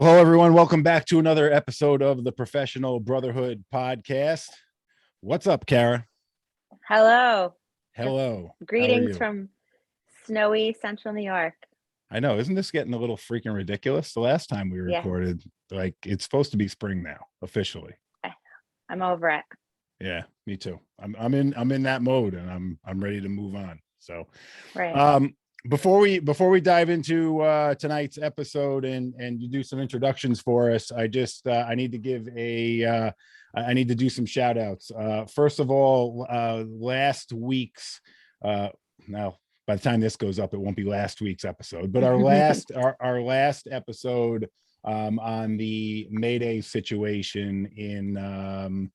Hello, everyone. Welcome back to another episode of the Professional Brotherhood Podcast. What's up, Kara? Hello. Hello. Greetings from snowy central New York. I know. Isn't this getting a little freaking ridiculous? The last time we recorded, like, it's supposed to be spring now, officially. I'm over it. Yeah, me too. I'm in that mode, and I'm ready to move on. So, right. Before we dive into tonight's episode and you do some introductions for us, I need to give I need to do some shout outs. First of all, last week's now by the time this goes up, it won't be last week's episode, but our last episode on the Mayday situation in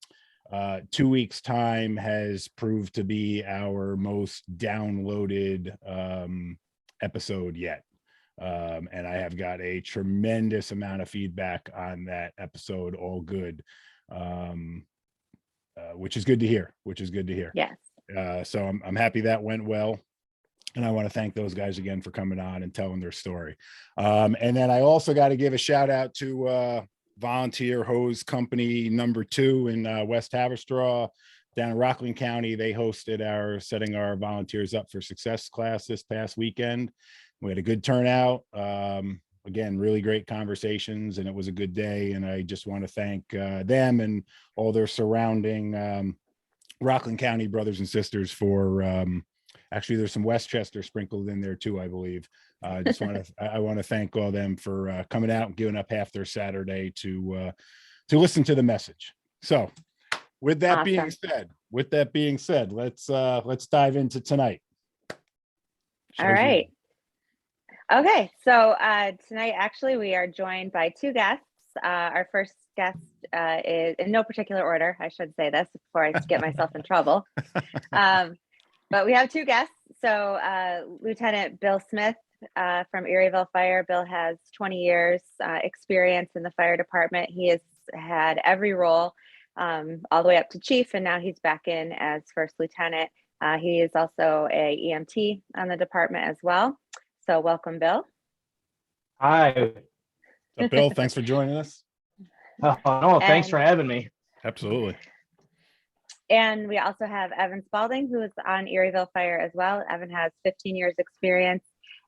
2 weeks time has proved to be our most downloaded episode yet. And I have got a tremendous amount of feedback on that episode, all good, which is good to hear, Yes. So I'm happy that went well. And I want to thank those guys again for coming on and telling their story. And then I also got to give a shout out to Volunteer Hose Company number 2 in West Haverstraw down in Rockland County. They hosted setting our volunteers up for success class this past weekend. We had a good turnout. Again, really great conversations, and it was a good day. And I just want to thank them and all their surrounding Rockland County brothers and sisters for actually there's some Westchester sprinkled in there too, I believe. I want to thank all them for coming out and giving up half their Saturday to listen to the message. So with that being said, let's dive into tonight. All right. Okay. So tonight, actually, we are joined by 2 guests. Our first guest is in no particular order. I should say this before I get myself in trouble. But we have 2 guests. So Lieutenant Bill Smith from Erieville Fire. Bill has 20 years experience in the fire department. He has had every role all the way up to chief, and now he's back in as first lieutenant. He is also a EMT on the department as well. So welcome, Bill. Hi. So Bill, thanks for joining us. Thanks for having me. Absolutely. And we also have Evan Spaulding, who is on Erieville Fire as well. Evan has 15 years experience,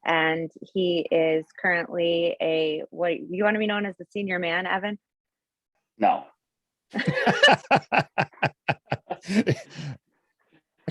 and he is currently what you want to be known as the senior man, Evan? No. I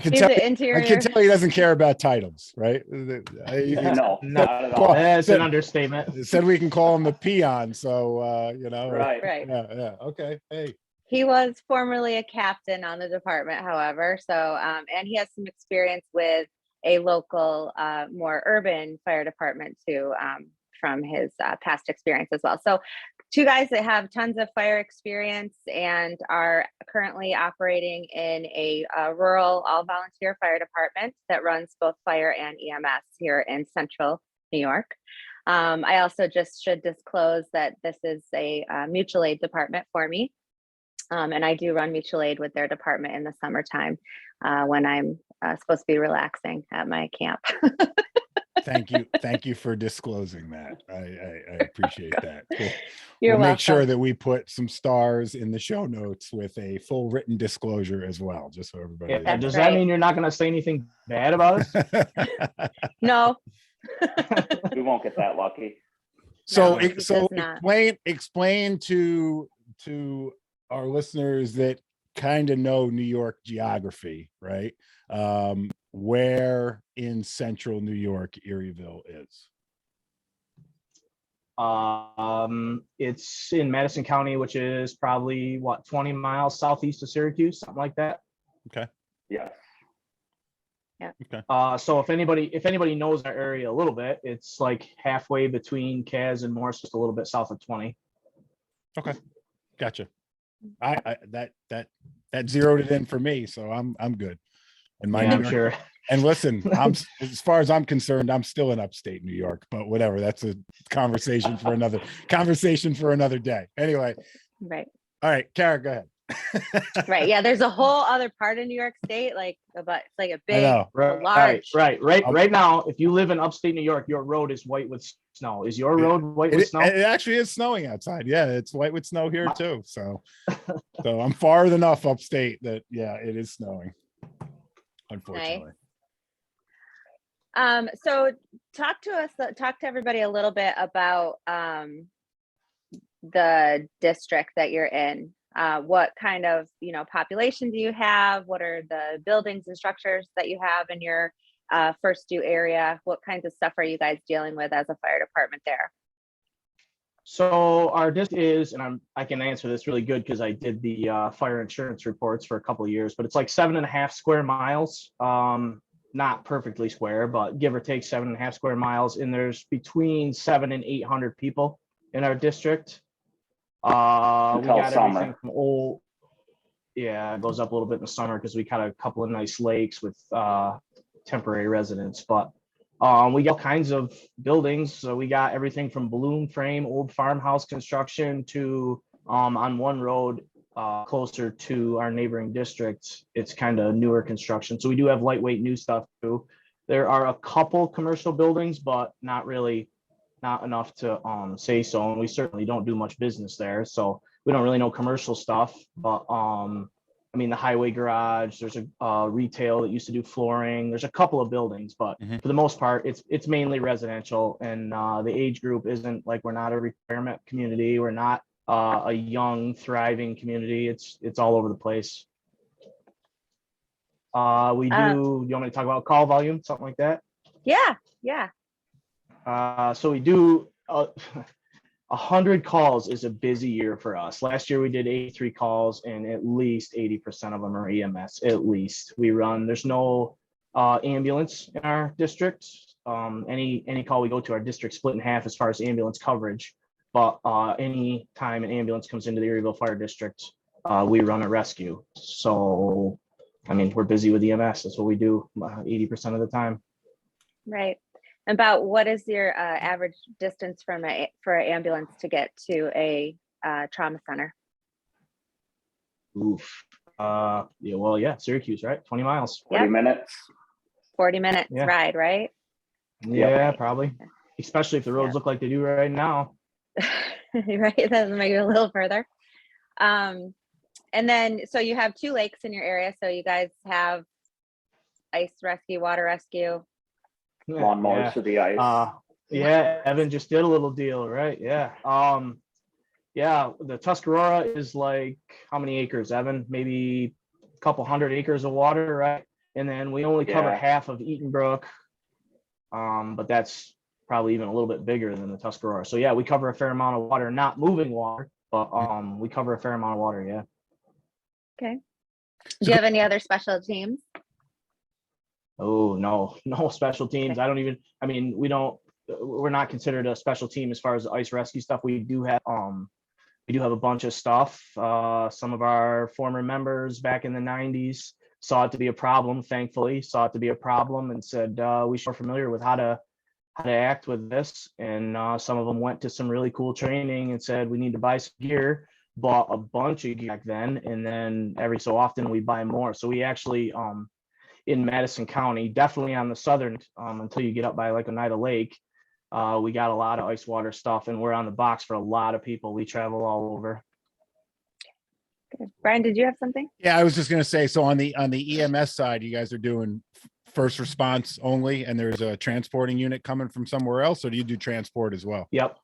can tell he doesn't care about titles, right? No, not at all. That's an understatement. Said we can call him the peon, so Right. Yeah. Okay. Hey. He was formerly a captain on the department, however. So, and he has some experience with a local, more urban fire department too, from his past experience as well. So 2 guys that have tons of fire experience and are currently operating in a rural all-volunteer fire department that runs both fire and EMS here in central New York. I also just should disclose that this is a mutual aid department for me. And I do run mutual aid with their department in the summertime when I'm supposed to be relaxing at my camp. Thank you for disclosing that. I appreciate that. You're welcome. Make sure that we put some stars in the show notes with a full written disclosure as well, just so everybody. Yeah, does that mean you're not going to say anything bad about us? No. We won't get that lucky. So, No, explain to our listeners that kind of know New York geography, right? Where in central New York Erieville is? It's in Madison County, which is probably 20 miles southeast of Syracuse, something like that. Okay. Yeah. Yeah. Okay. So if anybody knows our area a little bit, it's like halfway between Kaz and Morris, just a little bit south of 20. Okay. Gotcha. I that zeroed it in for me, so I'm good. And I'm sure. And listen, as far as I'm concerned, I'm still in upstate New York, but whatever. That's a conversation for another day. Anyway. Right. All right, Kara, go ahead. Right. Yeah. There's a whole other part of New York State, like about it's like a I big, know. large. Right now, if you live in upstate New York, your road is white with snow. Is your road white with snow? It actually is snowing outside. Yeah, it's white with snow here too. So I'm far enough upstate that yeah, it is snowing. Unfortunately. Nice. So talk to everybody a little bit about the district that you're in. What kind of, population do you have? What are the buildings and structures that you have in your first due area? What kinds of stuff are you guys dealing with as a fire department there? So our district is, and I can answer this really good because I did the fire insurance reports for a couple of years, but it's like 7.5 square miles. Not perfectly square, but give or take 7.5 square miles. And there's between 700 and 800 people in our district. We got everything from old. Yeah, it goes up a little bit in the summer because we got a couple of nice lakes with temporary residents, but we got all kinds of buildings. So we got everything from balloon frame, old farmhouse construction to on one road closer to our neighboring district, it's kind of newer construction. So we do have lightweight new stuff too. There are a couple commercial buildings, but not enough to say so. And we certainly don't do much business there. So we don't really know commercial stuff, but the highway garage, there's a retail that used to do flooring. There's a couple of buildings, but for the most part, it's mainly residential. And the age group isn't like, we're not a retirement community. We're not a young, thriving community. It's all over the place. We do, you want me to talk about call volume, something like that? Yeah. So we do 100 calls is a busy year for us. Last year we did 83 calls, and at least 80% of them are EMS. At least there's no ambulance in our district. Any call we go to, our district split in half as far as ambulance coverage. But any time an ambulance comes into the Erieville Fire District, we run a rescue. So, we're busy with EMS. That's what we do 80% of the time. Right. About what is your average distance for an ambulance to get to a trauma center? Oof. Syracuse, right? 20 miles. 40 minutes. 40 minutes ride, right? Yeah, probably. Especially if the roads look like they do right now. Right. That make it a little further. And then, so you have 2 lakes in your area. So you guys have ice rescue, water rescue. Lawnmowers for the ice. Evan just did a little deal, right? Yeah. The Tuscarora is like, how many acres, Evan? Maybe a couple hundred acres of water, right? And then we only cover half of Eatonbrook. But that's probably even a little bit bigger than the Tuscarora. So yeah, we cover a fair amount of water, not moving water, but we cover a fair amount of water. Yeah. Okay. Do you have any other special teams? Oh, no special teams. Okay. We're not considered a special team as far as the ice rescue stuff. We do have a bunch of stuff. Some of our former members back in the 90s saw it to be a problem, thankfully, and said, we should be familiar with how to act with this. And some of them went to some really cool training and said, we need to buy some gear, bought a bunch of gear back then. And then every so often we buy more. So we actually, in Madison County, definitely on the southern, until you get up by like Oneida Lake, we got a lot of ice water stuff, and we're on the box for a lot of people. We travel all over. Good. Brian, did you have something? Yeah, I was just going to say, so on the EMS side, you guys are doing first response only, and there's a transporting unit coming from somewhere else, or do you do transport as well? Yep.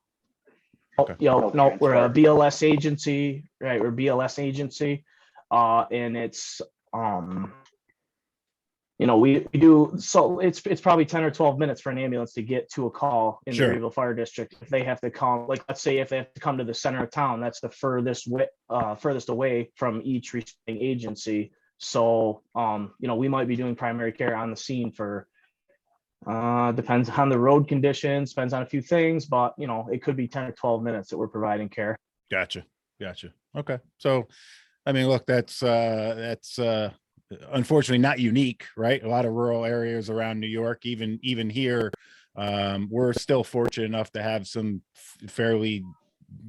Okay. No, we're a BLS agency, right? We're a BLS agency, and it's we do, so it's probably 10 or 12 minutes for an ambulance to get to a call in the Erieville Fire District. If they have to come, like, let's say if they have to come to the center of town, that's the furthest away from each responding agency. So, we might be doing primary care on the scene for, depends on the road conditions, depends on a few things, but it could be 10 or 12 minutes that we're providing care. Gotcha. Okay. So, look, that's unfortunately not unique, right? A lot of rural areas around New York, even here, we're still fortunate enough to have some fairly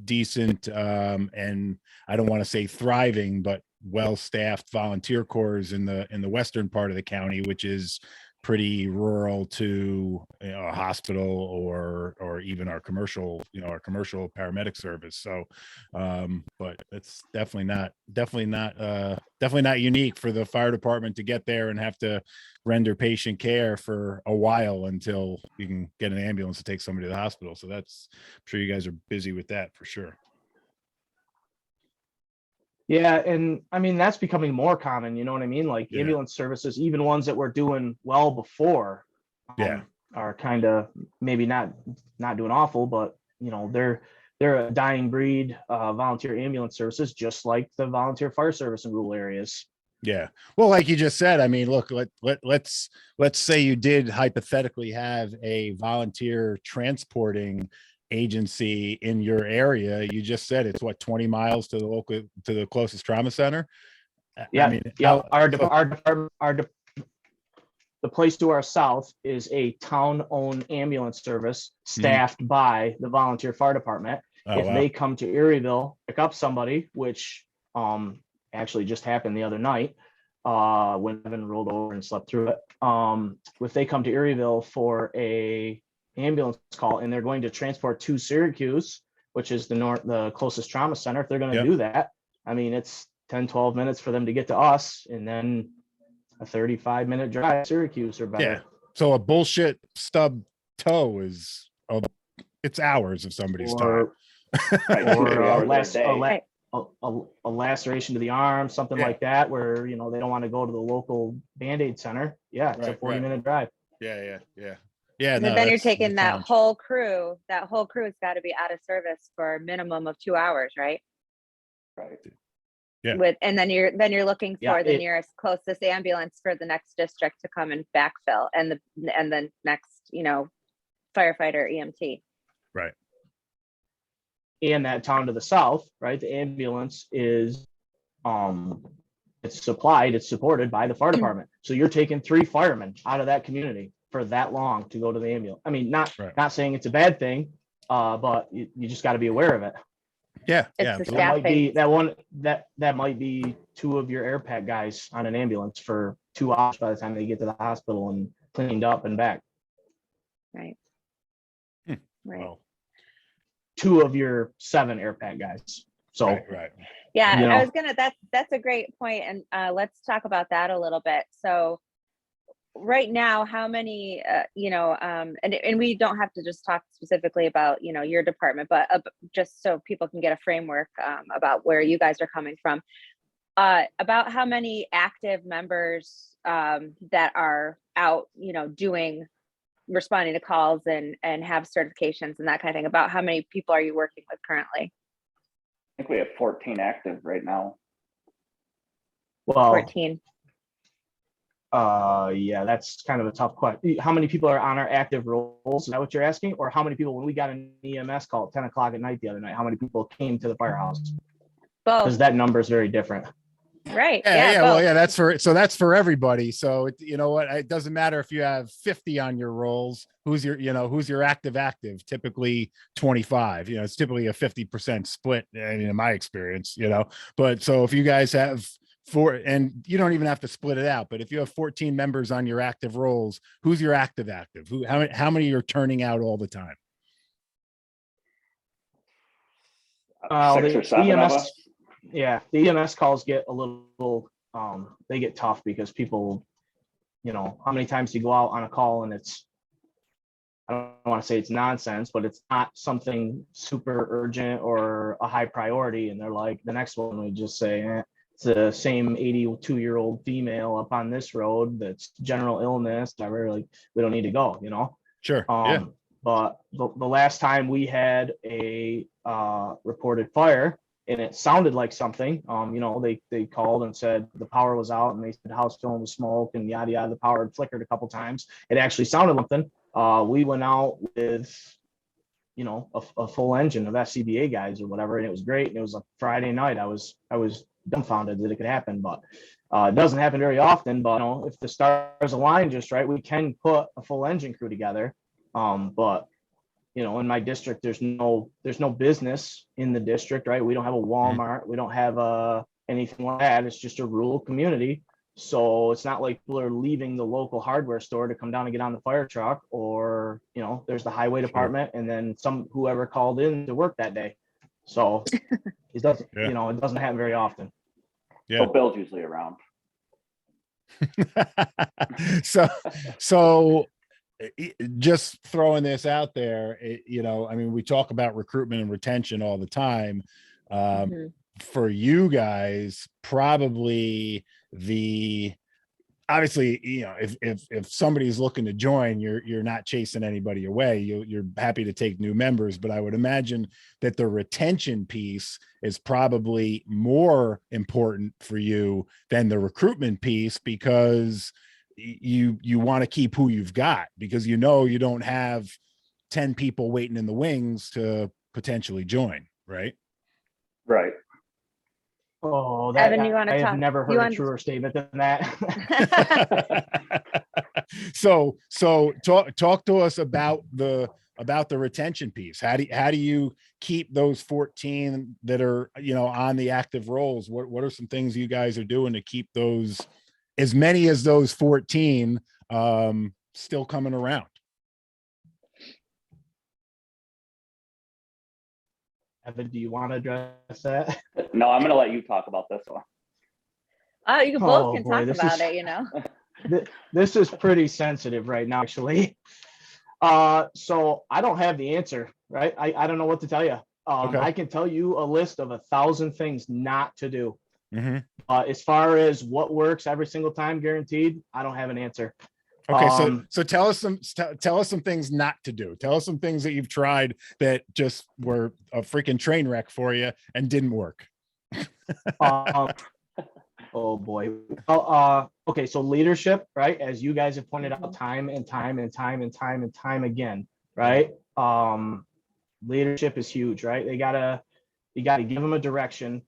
decent, and I don't want to say thriving, but well-staffed volunteer corps in the western part of the county, which is pretty rural to a hospital or even our commercial paramedic service. So but it's definitely not unique for the fire department to get there and have to render patient care for a while until you can get an ambulance to take somebody to the hospital. So I'm sure you guys are busy with that for sure. Yeah, and I mean that's becoming more common, you know what I mean? Like Yeah. ambulance services, even ones that were doing well before, Yeah. are kind of maybe not doing awful, but they're a dying breed, volunteer ambulance services, just like the volunteer fire service in rural areas. Yeah. Well, like you just said, I mean, look, let's say you did hypothetically have a volunteer transporting agency in your area. You just said it's what, 20 miles to the closest trauma center. Yeah. I mean, Yeah. The place to our south is a town-owned ambulance service staffed by the volunteer fire department. If they come to Erieville, pick up somebody, which actually just happened the other night, when Evan rolled over and slept through it. If they come to Erieville for a ambulance call and they're going to transport to Syracuse, which is the closest trauma center, if they're going to do that, I mean, it's 10-12 minutes for them to get to us, and then a 35-minute drive to Syracuse or better. Yeah. So a bullshit stubbed toe is it's hours of somebody's time. Or a laceration to the arm, something like that, where they don't want to go to the local Band-Aid center. Yeah, it's a 40-minute drive. Yeah. And No, then you're taking that whole crew. That whole crew has got to be out of service for a minimum of 2 hours, right? Right. Yeah. And then you're looking for the nearest closest ambulance for the next district to come and backfill, and the next firefighter, EMT. Right. And that town to the south, right? The ambulance is it's supported by the fire department. So you're taking 3 firemen out of that community for that long to go to the ambulance. I mean, not saying it's a bad thing, but you just got to be aware of it. Yeah. That might be 2 of your air pack guys on an ambulance for 2 hours by the time they get to the hospital and cleaned up and back. Right. Right. Well, 2 of your 7 air pack guys. So right. Yeah, that's a great point. And let's talk about that a little bit. So right now, how many, and we don't have to just talk specifically about, your department, but just so people can get a framework about where you guys are coming from, about how many active members that are out, responding to calls and have certifications and that kind of thing. About how many people are you working with currently? I think we have 14 active right now. Well, 14. Yeah, that's kind of a tough question. How many people are on our active roles? Is that what you're asking? Or how many people, when we got an EMS call at 10 o'clock at night the other night, how many people came to the firehouse? Both. Because that number is very different. Right. Yeah. Well, yeah, that's for everybody. So you know what? It doesn't matter if you have 50 on your rolls. Who's your active? Typically 25. It's typically a 50% split in my experience. But so if you guys have 4, and you don't even have to split it out, but if you have 14 members on your active rolls, who's your active? How many are turning out all the time? 6 or 7 of us. Yeah, the EMS calls get a little they get tough because people, how many times you go out on a call and I don't want to say it's nonsense, but it's not something super urgent or a high priority, and they're like, the next one we just say, it's the same 82-year-old female up on this road that's general illness. I really, we don't need to go, Sure. But the last time we had a reported fire, and it sounded like something, they called and said the power was out, and they said the house filling with smoke and yada yada. The power had flickered a couple times. It actually sounded something. We went out with, a full engine of SCBA guys or whatever, and it was great. And it was a Friday night. I was dumbfounded that it could happen, but it doesn't happen very often. But if the stars align just right, we can put a full engine crew together. But in my district, there's no business in the district, right? We don't have a Walmart. We don't have a anything like that. It's just a rural community. So it's not like people are leaving the local hardware store to come down and get on the fire truck, or, you know, there's the highway department and then whoever called in to work that day. So it doesn't, Yeah. you know, it doesn't happen very often. Yeah. So Bill's usually around. so just throwing this out there, you know, I mean, we talk about recruitment and retention all the time. Mhm. For you guys, probably obviously, you know, if somebody's looking to join, you're not chasing anybody away. You're happy to take new members, but I would imagine that the retention piece is probably more important for you than the recruitment piece, because you want to keep who you've got, because you know you don't have 10 people waiting in the wings to potentially join, right? Right. Oh, that Evan, you want I to have talk? never heard a truer statement than that. So talk to us about the retention piece. How do you keep those 14 that are, you know, on the active roles? What are some things you guys are doing to keep those, as many as those 14, still coming around? Evan, do you want to address that? No, I'm gonna let you talk about this one. Oh, you both Oh, can boy, talk this about is- it, you know. This is pretty sensitive right now, actually. So I don't have the answer, right? I don't know what to tell you. Okay. I can tell you a list of 1,000 things not to do. Mm-hmm. As far as what works every single time guaranteed, I don't have an answer. Okay, so tell us some things not to do. Tell us some things that you've tried that just were a freaking train wreck for you and didn't work. Oh boy. Okay, so leadership, right? As you guys have pointed out time and time again, right? Leadership is huge, right? You gotta give them a direction.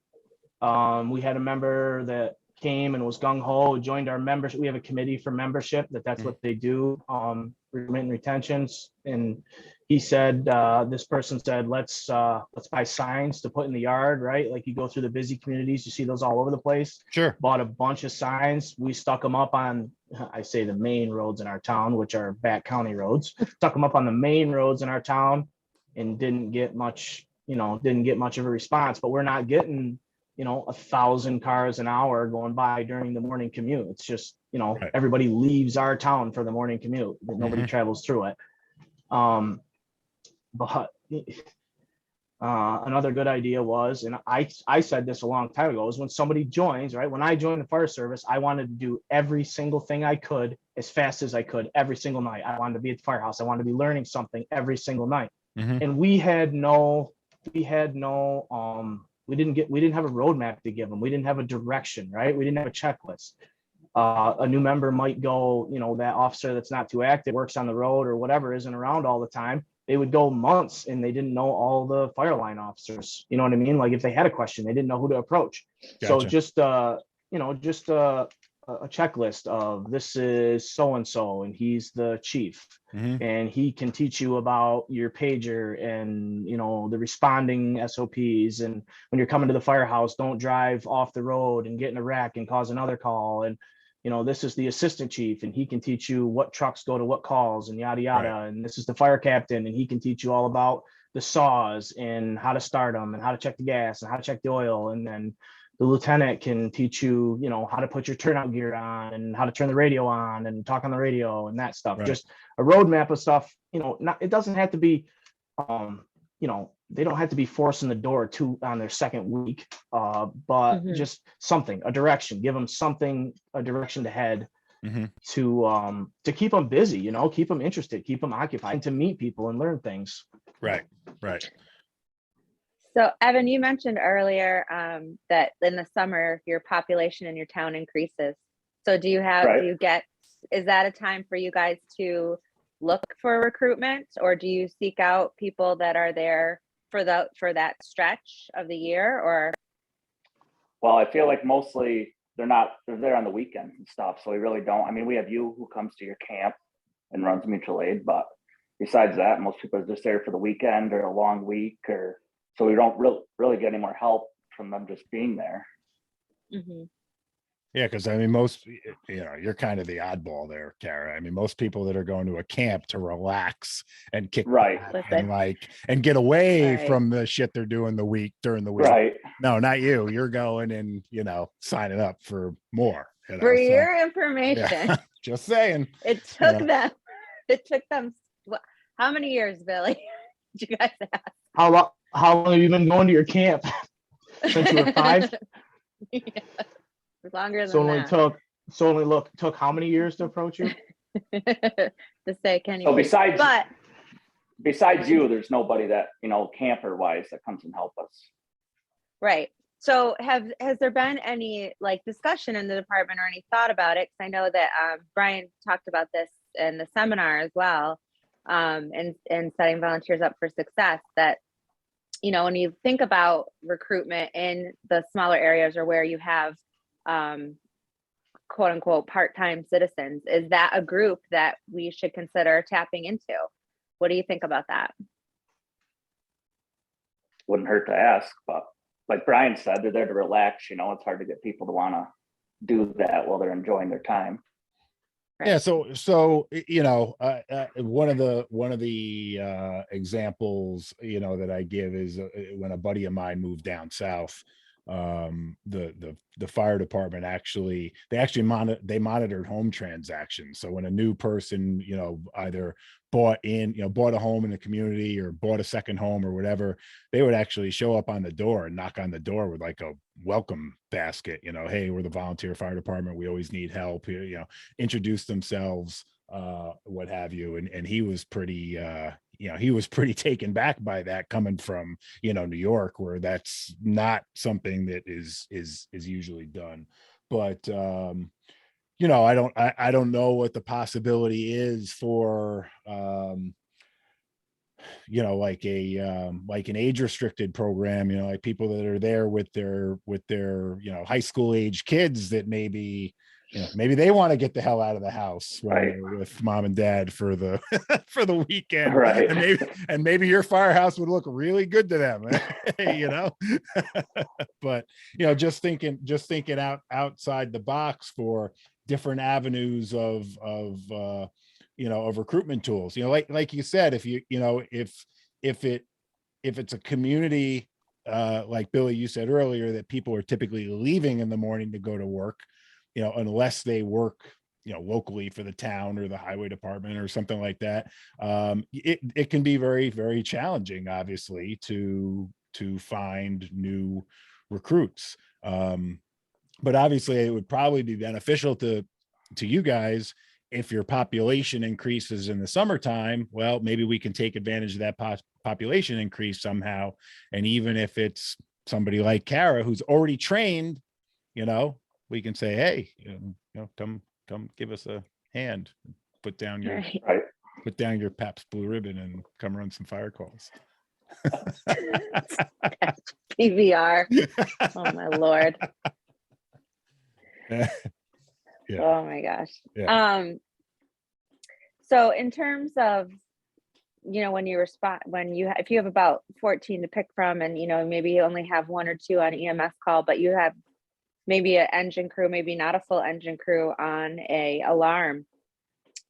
We had a member that came and was gung-ho, joined our members. We have a committee for membership that's what they do, recruitment and retentions. And he said, this person said, let's buy signs to put in the yard, right? Like you go through the busy communities, you see those all over the place. Sure. Bought a bunch of signs. We stuck them up on, I say the main roads in our town, which are back county roads, stuck them up on the main roads in our town and didn't get much of a response. But we're not getting, 1,000 cars an hour going by during the morning commute. It's just, Right. everybody leaves our town for the morning commute, but nobody travels through it. But another good idea was, and I said this a long time ago, is when somebody joins, right? When I joined the fire service, I wanted to do every single thing I could as fast as I could every single night. I wanted to be at the firehouse. I wanted to be learning something every single night. And we didn't have a roadmap to give them. We didn't have a direction, right? We didn't have a checklist. A new member might go, that officer that's not too active, works on the road or whatever, isn't around all the time. They would go months and they didn't know all the fire line officers. You know what I mean? Like if they had a question, they didn't know who to approach. Gotcha. So just a checklist of this is so-and-so and he's the chief. And he can teach you about your pager and, the responding SOPs. And when you're coming to the firehouse, don't drive off the road and get in a wreck and cause another call. And, this is the assistant chief and he can teach you what trucks go to what calls and yada, yada. Right. And this is the fire captain and he can teach you all about the saws and how to start them and how to check the gas and how to check the oil. And then the lieutenant can teach you, how to put your turnout gear on and how to turn the radio on and talk on the radio and that stuff. Right. Just a roadmap of stuff, it doesn't have to be, they don't have to be forcing the door on their second week, but just something, a direction, give them something, a direction to head to keep them busy, keep them interested, keep them occupied, and to meet people and learn things. Right. So Evan, you mentioned earlier that in the summer, your population in your town increases. So is that a time for you guys to look for recruitment, or do you seek out people that are there for that stretch of the year? Or well, I feel like mostly they're there on the weekends and stuff, so we really don't. I mean, we have you who comes to your camp and runs mutual aid, but besides that, most people are just there for the weekend or a long week, or so we don't really get any more help from them just being there. Mhm. Yeah, because I mean, most, you're kind of the oddball there, Kara. I mean, most people that are going to a camp to relax and kick Right. back and get away Right. from the shit they're doing during the week. Right. No, not you. You're going and, signing up for more. For So, your information, yeah, just saying. it took them, how many years, Billy? Did you guys ask? How long have you been going to your camp? Since you were 5? Yeah, longer So than it only took how many years to approach you? that. To say, can you So please? besides you, there's nobody that, camper wise that comes and help us. Right. So has there been any discussion in the department or any thought about it? Because I know that Brian talked about this in the seminar as well, and setting volunteers up for success, that, when you think about recruitment in the smaller areas or where you have quote unquote part-time citizens, is that a group that we should consider tapping into? What do you think about that? Wouldn't hurt to ask, but like Brian said, they're there to relax. It's hard to get people to want to do that while they're enjoying their time. Right. Yeah. So, one of the examples, that I give is when a buddy of mine moved down south, the fire department they monitored home transactions. So when a new person, either bought a home in the community or bought a second home or whatever, they would actually show up on the door and knock on the door with like a welcome basket, hey, we're the volunteer fire department, we always need help here, introduce themselves, what have you. And he was pretty taken back by that, coming from, New York, where that's not something that is usually done. But I don't know what the possibility is for like an age restricted program, like people that are there with their high school age kids that maybe they want to get the hell out of the house when Right. they're with mom and dad for the for the weekend. Right. And maybe your firehouse would look really good to them. But just thinking outside the box for different avenues of recruitment tools, like you said, if it's a community, like Billy, you said earlier, that people are typically leaving in the morning to go to work, unless they work, locally for the town or the highway department or something like that. It can be very, very challenging, obviously, to find new recruits. But obviously it would probably be beneficial to you guys if your population increases in the summertime. Well, maybe we can take advantage of that population increase somehow. And even if it's somebody like Kara, who's already trained, we can say, hey, come give us a hand, put down your Pabst Blue Ribbon and come run some fire calls. PVR. Oh my Lord. Yeah. Oh my gosh. Yeah. So in terms of, when you if you have about 14 to pick from, and maybe you only have 1 or 2 on EMS call, but you have maybe an engine crew, maybe not a full engine crew on a alarm.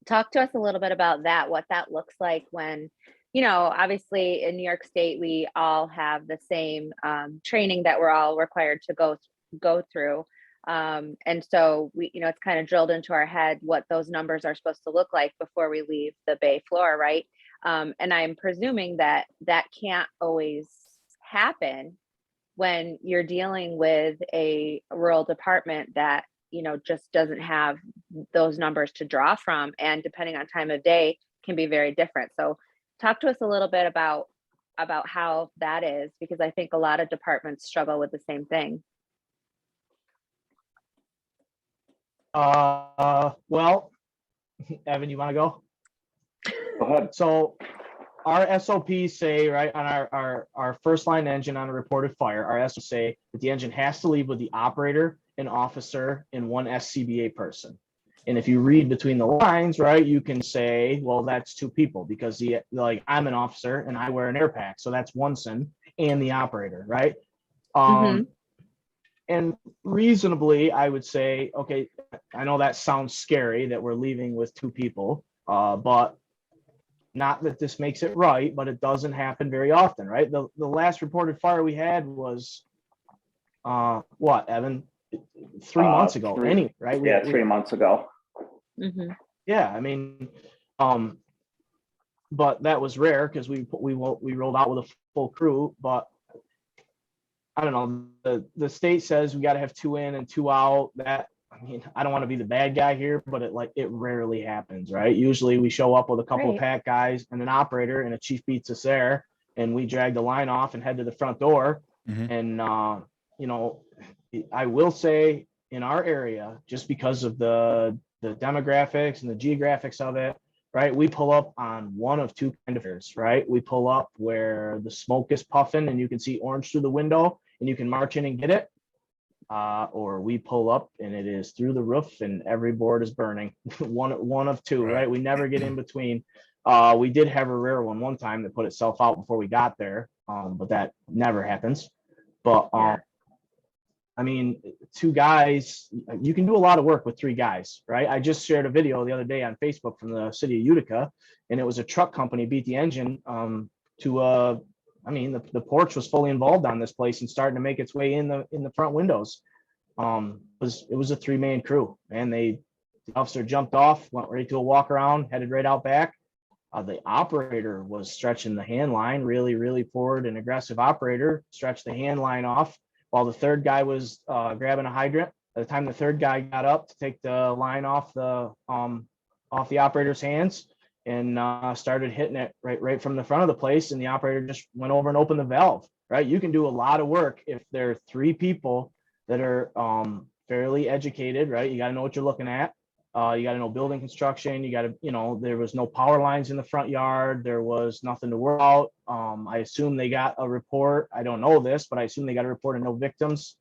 Talk to us a little bit about that, what that looks like when, obviously in New York State, we all have the same training that we're all required to go through. And so we, it's kind of drilled into our head what those numbers are supposed to look like before we leave the bay floor, right? And I'm presuming that can't always happen when you're dealing with a rural department that, just doesn't have those numbers to draw from, and depending on time of day can be very different. So talk to us a little bit about how that is, because I think a lot of departments struggle with the same thing. Well, Evan, you want to go? Go ahead. So our SOPs say, right, on our first line engine on a reported fire, our SOPs say that the engine has to leave with the operator, an officer, and 1 SCBA person. And if you read between the lines, right, you can say, well, that's 2 people, because I'm an officer and I wear an air pack, so that's 1 SIN and the operator, right? And reasonably, I would say, okay, I know that sounds scary that we're leaving with 2 people, but not that this makes it right, but it doesn't happen very often, right? The last reported fire we had was, what, Evan? 3 months ago, right? Yeah, 3 months ago. Mhm. Yeah, I mean, but that was rare because we rolled out with a full crew, but I don't know, the state says we got to have 2 in and 2 out. That, I mean, I don't want to be the bad guy here, but it rarely happens, right? Usually we show up with a couple of Right. pack guys and an operator, and a chief beats us there, and we drag the line off and head to the front door. Mhm. And you know, I will say in our area, just because of the demographics and the geographics of it, right? We pull up on one of 2 kind of fires, right? We pull up where the smoke is puffing and you can see orange through the window and you can march in and get it. Or we pull up and it is through the roof and every board is burning. one of 2, right? We never get in between. We did have a rare one time that put itself out before we got there, but that never happens. But Yeah. I mean, 2 guys, you can do a lot of work with 3 guys, right? I just shared a video the other day on Facebook from the city of Utica, and it was a truck company beat the engine I mean, the porch was fully involved on this place and starting to make its way in the front windows. It was a 3-man crew, and the officer jumped off, went right to a walk around, headed right out back. The operator was stretching the hand line, really forward and aggressive operator, stretched the hand line off while the 3rd guy was grabbing a hydrant. By the time the 3rd guy got up to take the line off the operator's hands and started hitting it right from the front of the place, and the operator just went over and opened the valve, right? You can do a lot of work if there are 3 people that are fairly educated, right? You got to know what you're looking at. You got to know building construction. You got to, there was no power lines in the front yard. There was nothing to worry about. I assume they got a report. I don't know this, but I assume they got a report of no victims.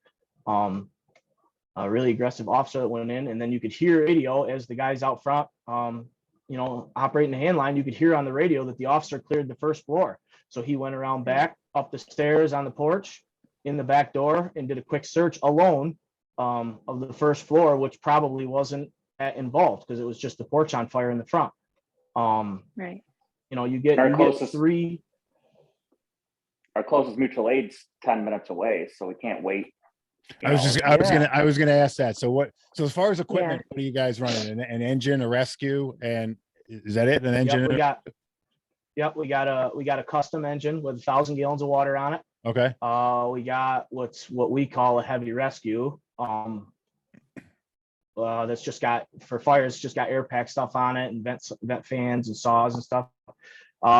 A really aggressive officer that went in, and then you could hear radio as the guys out front, operating the hand line. You could hear on the radio that the officer cleared the 1st floor. So he went around back, up the stairs on the porch, in the back door, and did a quick search alone of the 1st floor, which probably wasn't involved because it was just the porch on fire in the front. Right. You get 3. Our closest mutual aid's 10 minutes away, so we can't wait. I was gonna ask that. So as far as equipment, what are you guys running? An engine, a rescue, and is that it? An engine? We got a custom engine with 1,000 gallons of water on it. Okay. We got what we call a heavy rescue. That's just got, for fires, just got air pack stuff on it and vent fans and saws and stuff.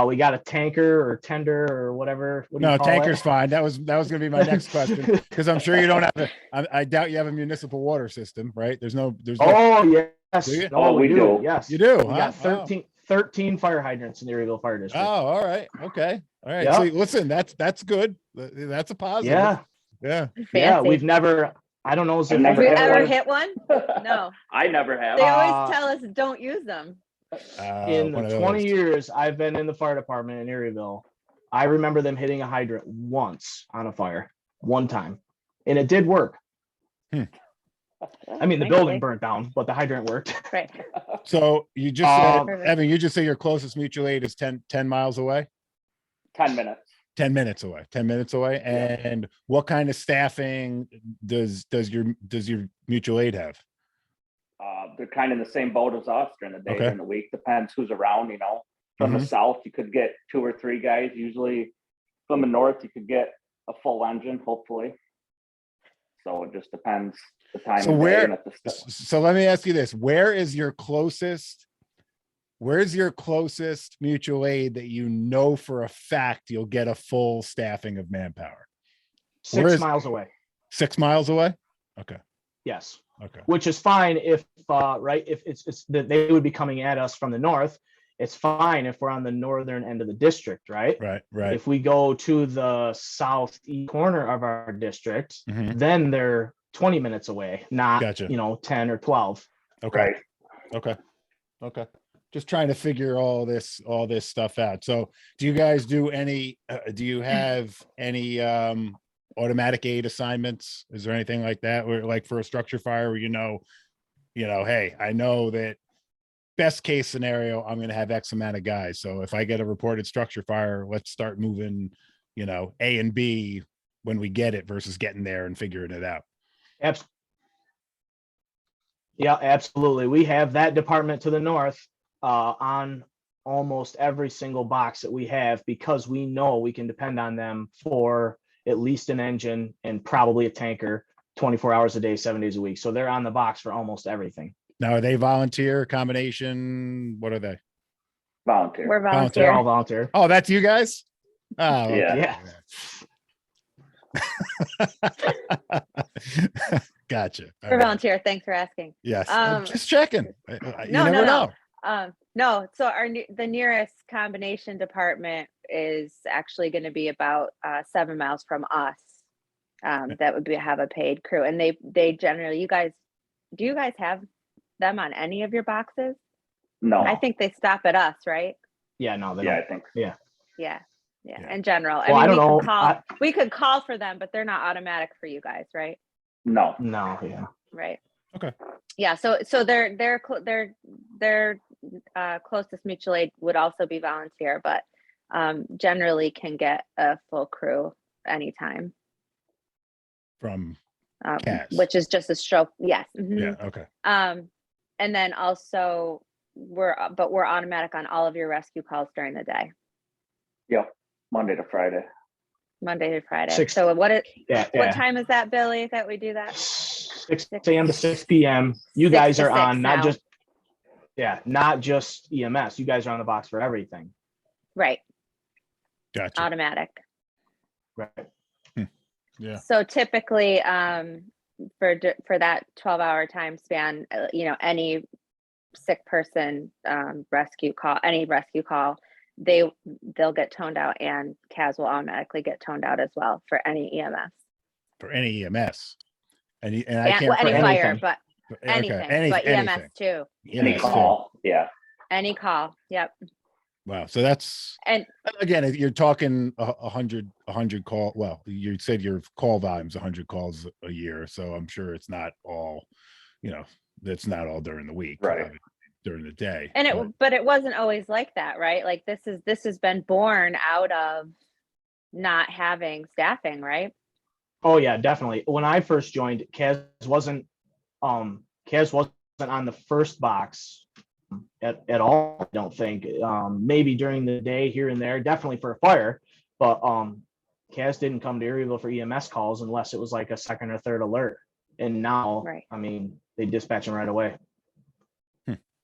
We got a tanker or tender or whatever. No, tanker's fine. That was going to be my next question, because I'm sure you don't have I doubt you have a municipal water system, right? There's no. Oh, yes. Do you? No, we do. Yes. You do. We got 13 fire hydrants in the Erieville Fire District. Oh, all right. Okay. All right. Yep. So listen, that's good. That's a positive. Yeah. Yeah. Yeah. We've never, I don't know. I've never Have you ever hit one? No. I never have. They always tell us don't use them. In the 20 years I've been in the fire department in Erieville, I remember them hitting a hydrant once on a fire, one time, and it did work. I mean, the building burnt down, but the hydrant worked. Right. So you just said, Evan, you just say your closest mutual aid is 10 miles away? 10 minutes. 10 minutes away. 10 minutes away. And what kind of staffing does your mutual aid have? They're kind of in the same boat as us during the day, Okay. during the week. Depends who's around, From the south, you could get 2 or 3 guys. Usually from the north, you could get a full engine, hopefully. So it just depends the time So of day where, and at the so let me ask you this. Where's your closest mutual aid that you know for a fact you'll get a full staffing of manpower? 6 miles away. 6 miles away? Okay. Yes. Okay. Which is fine if if it's that they would be coming at us from the north. It's fine if we're on the northern end of the district, right? Right. If we go to the southeast corner of our district, then they're 20 minutes away, not 10 or 12. Okay. Right. Okay. Just trying to figure all this stuff out. So do you guys do any do you have any automatic aid assignments? Is there anything like that where like for a structure fire where hey, I know that best case scenario, I'm going to have X amount of guys. So if I get a reported structure fire, let's start moving, A and B when we get it versus getting there and figuring it out. Yeah, absolutely. We have that department to the north on almost every single box that we have, because we know we can depend on them for at least an engine and probably a tanker 24 hours a day, 7 days a week. So they're on the box for almost everything. Now, are they volunteer, combination? What are they? Volunteer. We're Volunteer. They're volunteer. all volunteer. Oh, that's you guys? Oh, Yeah. Yeah. Gotcha. All We're right. volunteer. Thanks for asking. Yes. I'm just checking. You No, never no. know. No. So the nearest combination department is actually going to be about 7 miles from us. That would have a paid crew, and they generally, do you guys have them on any of your boxes? No. I think they stop at us, right? Yeah, no, they Yeah, I don't. think. Yeah. Yeah. Yeah. In general, Well, I don't know. We could call for them, but they're not automatic for you guys, right? No. No, yeah. Right. Okay. Yeah. So their closest mutual aid would also be volunteer, but generally can get a full crew anytime. From Cass. Which is just a stroke. Yes. Mhm. Yeah. Okay. And then also we're automatic on all of your rescue calls during the day, Yep. Monday to Friday. Monday to Friday. Six- So what Yeah. time is that, Billy, that we do that? 6 a.m. to 6 p.m. You 6 guys to are 6 on now. not just EMS. You guys are on the box for everything. Right. Gotcha. Automatic. Right. Yeah. So typically, for that 12-hour time span, any sick person rescue call, they'll get toned out, and CAS will automatically get toned out as well for any EMS. For any EMS. And I And, can't. well, any anything. fire, but Okay, anything, but EMS anything. too. Any EMS. call. Yeah. Any call. Yep. Wow. So that's, And again, you're talking 100 call. Well, you said your call volume's 100 calls a year. So I'm sure it's not all, that's not all during the week, Right. during the day. but it wasn't always like that, right? Like this has been born out of not having staffing, right? Oh yeah, definitely. When I first joined, Kaz wasn't on the first box at all. I don't think. Maybe during the day here and there, definitely for a fire, but Kaz didn't come to Erieville for EMS calls unless it was like a second or third alert. And now, Right. I mean, they dispatch them right away.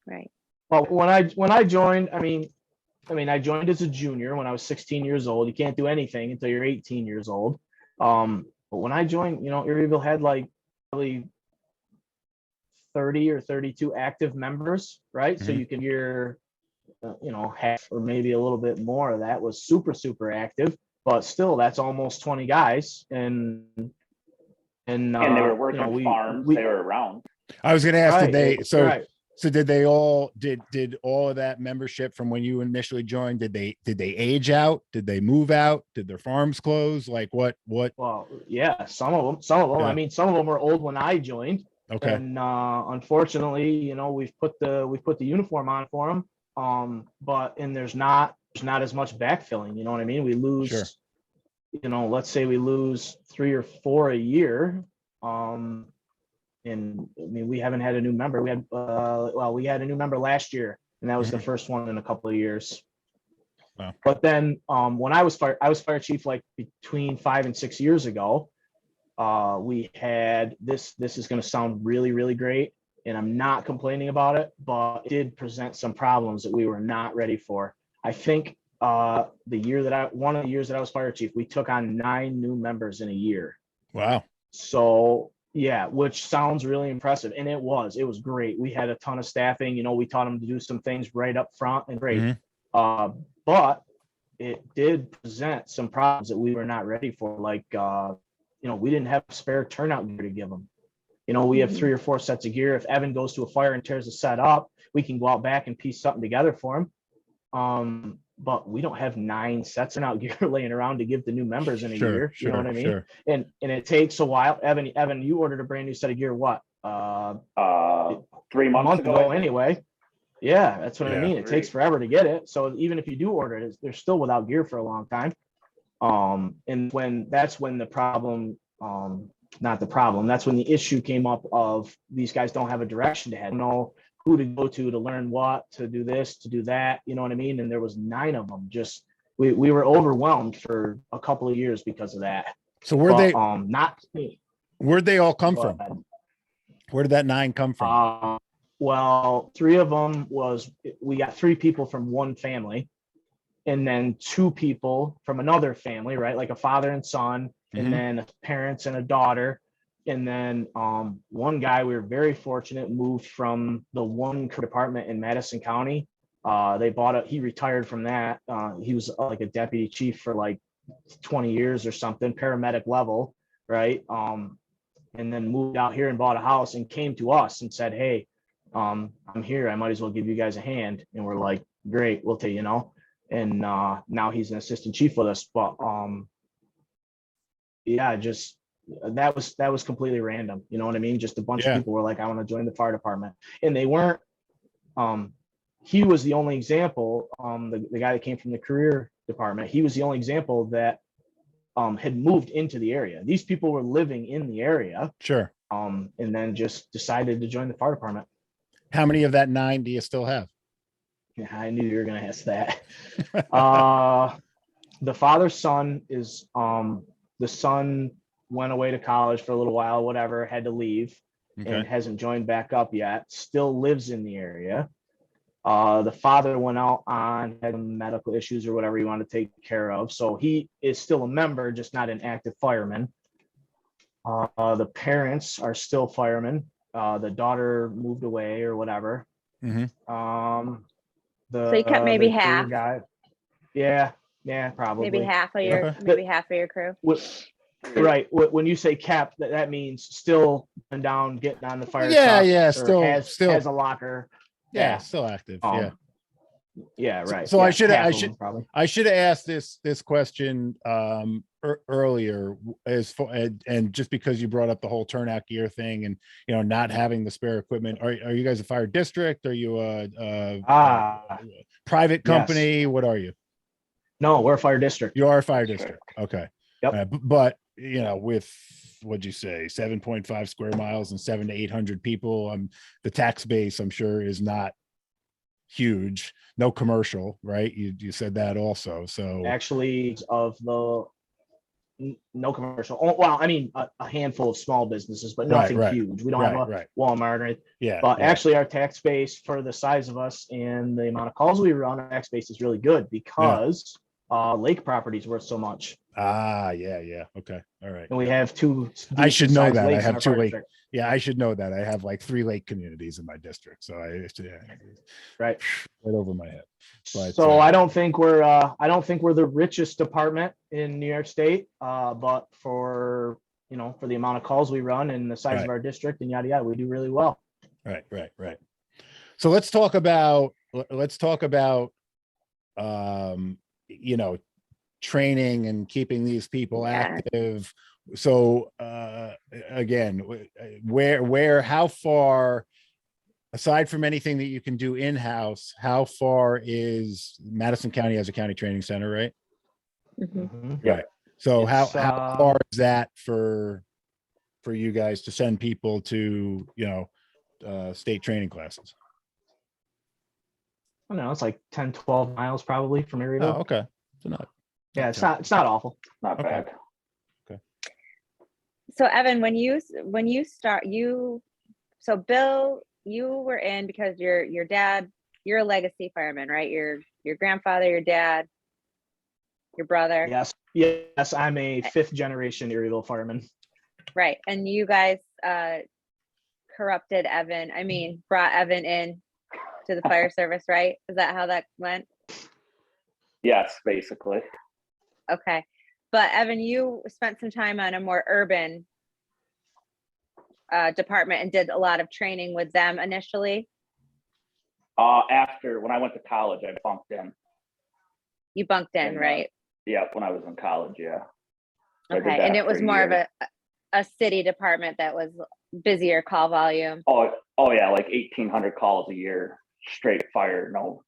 Right. Well, when I joined, I mean, I joined as a junior when I was 16 years old. You can't do anything until you're 18 years old. But when I joined, Erieville had like probably 30 or 32 active members, right? So Mhm. you can hear, half or maybe a little bit more of that was super, super active, but still that's almost 20 guys. And And they were working farms. They were around. I was going to ask, right, so did they all, did all of that membership from when you initially joined, did they age out? Did they move out? Did their farms close? Like what? Well, yeah, some of them, Yeah. I mean, some of them were old when I joined. Okay. And unfortunately, we've put the uniform on for them. But there's not as much backfilling. You know what I mean? We lose, Sure. Let's say we lose 3 or 4 a year. And I mean, we haven't had a new member. We had a new member last year, and that was the first one in a couple of years. Wow. But then when I was fire chief like between 5 and 6 years ago. We had this is going to sound really, really great, and I'm not complaining about it, but it did present some problems that we were not ready for. I think one of the years that I was fire chief, we took on 9 new members in a year. Wow. So yeah, which sounds really impressive. And it was great. We had a ton of staffing, we taught them to do some things right up front and great. Mhm. But it did present some problems that we were not ready for. Like, we didn't have spare turnout gear to give them. We have 3 or 4 sets of gear. If Evan goes to a fire and tears a set up, we can go out back and piece something together for him. but we don't have 9 sets of out gear laying around to give to new members in a Sure, year. You know sure, what I mean? sure. And it takes a while. Evan, you ordered a brand new set of gear, what? 3 A months month ago. ago anyway. Yeah, that's what I Yeah. mean. It takes forever to get it. So even if you do order it, they're still without gear for a long time. And that's when the problem, not the problem, that's when the issue came up of these guys don't have a direction to head, know who to go to learn what, to do this, to do that, you know what I mean? And there was 9 of them. Just we were overwhelmed for a couple of years because of that. So where'd they all come from? But, Where did that 9 come from? well, 3 of them we got 3 people from one family, and then 2 people from another family, right? Like a father and son, and then parents and a daughter. And then one guy, we were very fortunate, moved from the one department in Madison County. He retired from that. He was like a deputy chief for like 20 years or something, paramedic level, right? And then moved out here and bought a house and came to us and said, hey, I'm here. I might as well give you guys a hand. And we're like, great, we'll take, and now he's an assistant chief with us. But yeah, just that was completely random. You know what I mean? Just a bunch of people were like, I want to join the fire department. And they weren't, he was the only example, the guy that came from the career department, he was the only example that had moved into the area. These people were living in the area. Sure. And then just decided to join the fire department. How many of that 9 do you still have? Yeah, I knew you were going to ask that. The father's son is, the son went away to college for a little while, whatever, had to leave and hasn't joined back up yet, still lives in the area. The father went out had medical issues or whatever he wanted to take care of. So he is still a member, just not an active fireman. The parents are still firemen. The daughter moved away or whatever. So you kept maybe half. Guy, yeah, probably. Maybe half of your crew. Right. When you say cap, that means still down, getting on the fire. Yeah. Still has a locker. Yeah. Still active. Yeah. Right. So yeah, I should have asked this question earlier, and just because you brought up the whole turnout gear thing and not having the spare equipment. Are you guys a fire district? Are you a private company? Yes. What are you? No, we're a fire district. You are a fire district. Okay. Yep. But with what'd you say, 7.5 square miles and 700 to 800 people, the tax base, I'm sure, is not huge. No commercial, right? You said that also. So actually, no commercial. Well, I mean, a handful of small businesses, but nothing huge. We don't have a Walmart or anything. Yeah. But actually, our tax base, for the size of us and the amount of calls we run, our tax base is really good because lake property is worth so much. Yeah. Okay. All right. And we have 2. I should know that. I have 2 lake. Yeah, I should know that. I have like 3 lake communities in my district. So right over my head. But, so I don't think we're the richest department in New York State. But for the amount of calls we run and the size of our district and yada yada, we do really well. Right. So let's talk about training and keeping these people active. So again, how far, aside from anything that you can do in-house, how far is Madison County as a county training center, right? Right. So how far is that for you guys to send people to state training classes? I don't know, it's like 10-12 miles probably from Erieville. Oh, okay. So it's not awful. Not bad. Okay. So Evan, when you start, so Bill, you were in because your dad, you're a legacy fireman, right? Your grandfather, your dad, your brother. Yes, I'm a 5th generation Erieville fireman. Right. And you guys brought Evan in to the fire service, right? Is that how that went? Yes, basically. Okay. But Evan, you spent some time on a more urban department and did a lot of training with them initially. After, when I went to college, I bumped in. You bunked in, And, right? Yeah, when I was in college, yeah. I did Okay, that and it for was a more of year. a city department that was busier call volume, Oh yeah, like 1,800 calls a year, straight fire, no,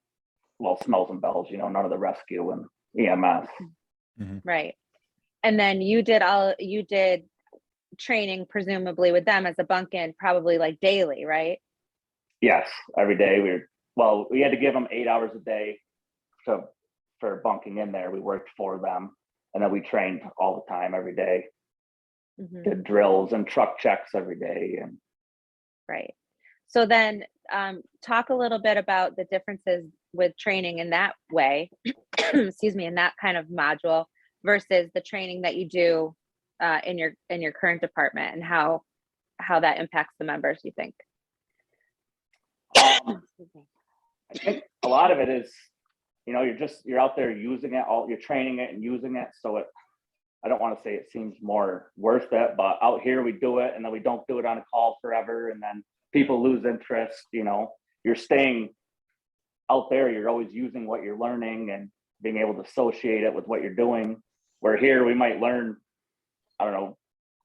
well, smells and bells, none of the rescue and EMS. right? And then you did training presumably with them as a bunk in, probably like daily, right? Yes, every day we had to give them 8 hours a day for bunking in there. We worked for them, and then we trained all the time, every day. Mhm. Did drills and truck checks every day, and Right. So then talk a little bit about the differences with training in that way, excuse me, in that kind of module versus the training that you do in your current department, and how that impacts the members, you think? Excuse me. I think a lot of it is, you're out there using it, you're training it and using it. So I don't want to say it seems more worth it, but out here we do it and then we don't do it on a call forever. And then people lose interest, you're staying out there. You're always using what you're learning and being able to associate it with what you're doing. Where here we might learn, I don't know,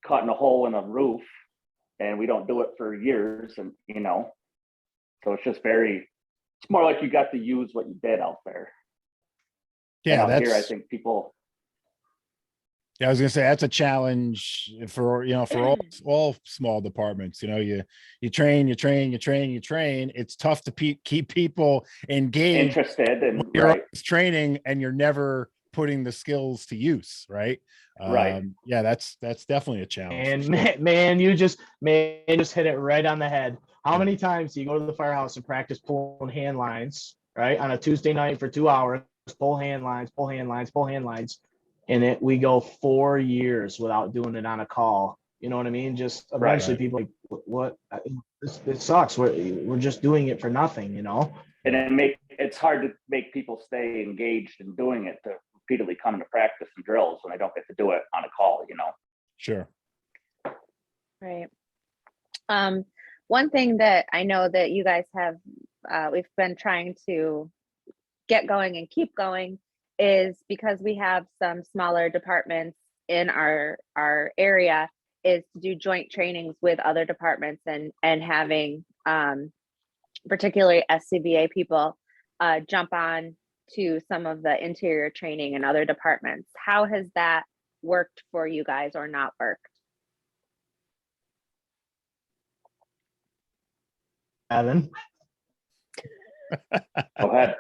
cutting a hole in a roof, and we don't do it for years. And, so it's more like you got to use what you did out there. And Yeah, out here, I that's, think people, yeah, I was gonna say that's a challenge for, for all small departments. You train. It's tough to keep people engaged. interested and You're right, always training and you're never putting the skills to use, right? Right. Yeah, that's definitely a challenge. And for sure. man, you just hit it right on the head. How Yeah. many times do you go to the firehouse and practice pulling hand lines, right? On a Tuesday night for 2 hours, pull hand lines, pull hand lines, pull hand lines. And we go 4 years without doing it on a call. You know what I mean? Just eventually Right. people like, what? It sucks. We're just doing it for nothing, And it's hard to make people stay engaged in doing it, to repeatedly come to practice and drills when they don't get to do it on a call, Sure. Right. One thing that I know that you guys have, we've been trying to get going and keep going, is because we have some smaller departments in our area, is to do joint trainings with other departments, and having particularly SCBA people jump on to some of the interior training in other departments. How has that worked for you guys, or not worked? Evan. Go ahead.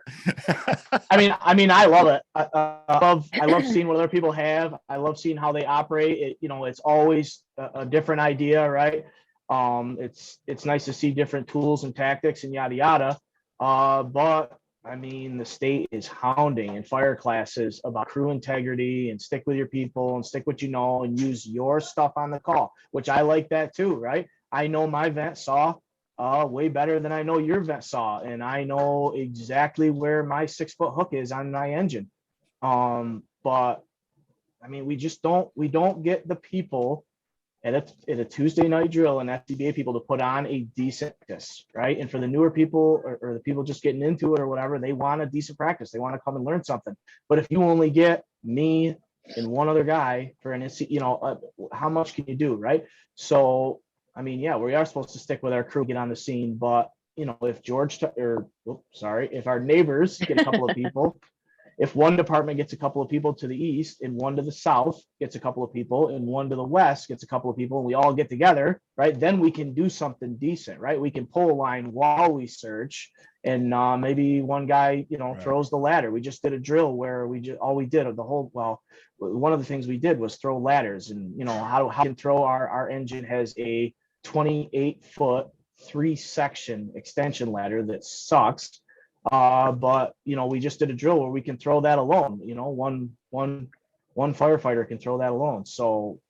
I love it. I love seeing what other people have. I love seeing how they operate. It's always a different idea, right? It's nice to see different tools and tactics and yada yada. But the state is hounding in fire classes about crew integrity and stick with your people and stick what you know and use your stuff on the call, which I like that too, right? I know my vent saw way better than I know your vent saw, and I know exactly where my 6-foot hook is on my engine. But we don't get the people at a Tuesday night drill and FCBA people to put on a decent practice, right? And for the newer people or the people just getting into it or whatever, they want a decent practice. They want to come and learn something. But if you only get me and one other guy for an, how much can you do, right? So, yeah, we are supposed to stick with our crew, get on the scene, but if if our neighbors get a couple of people, if one department gets a couple of people to the east and one to the south gets a couple of people and one to the west gets a couple of people, and we all get together, right? Then we can do something decent, right? We can pull a line while we search, and maybe one guy, Right. throws the ladder. We just did a drill where one of the things we did was throw ladders, and how we can throw our engine has a 28-foot 3-section extension ladder that sucks. But we just did a drill where we can throw that alone. One firefighter can throw that alone. So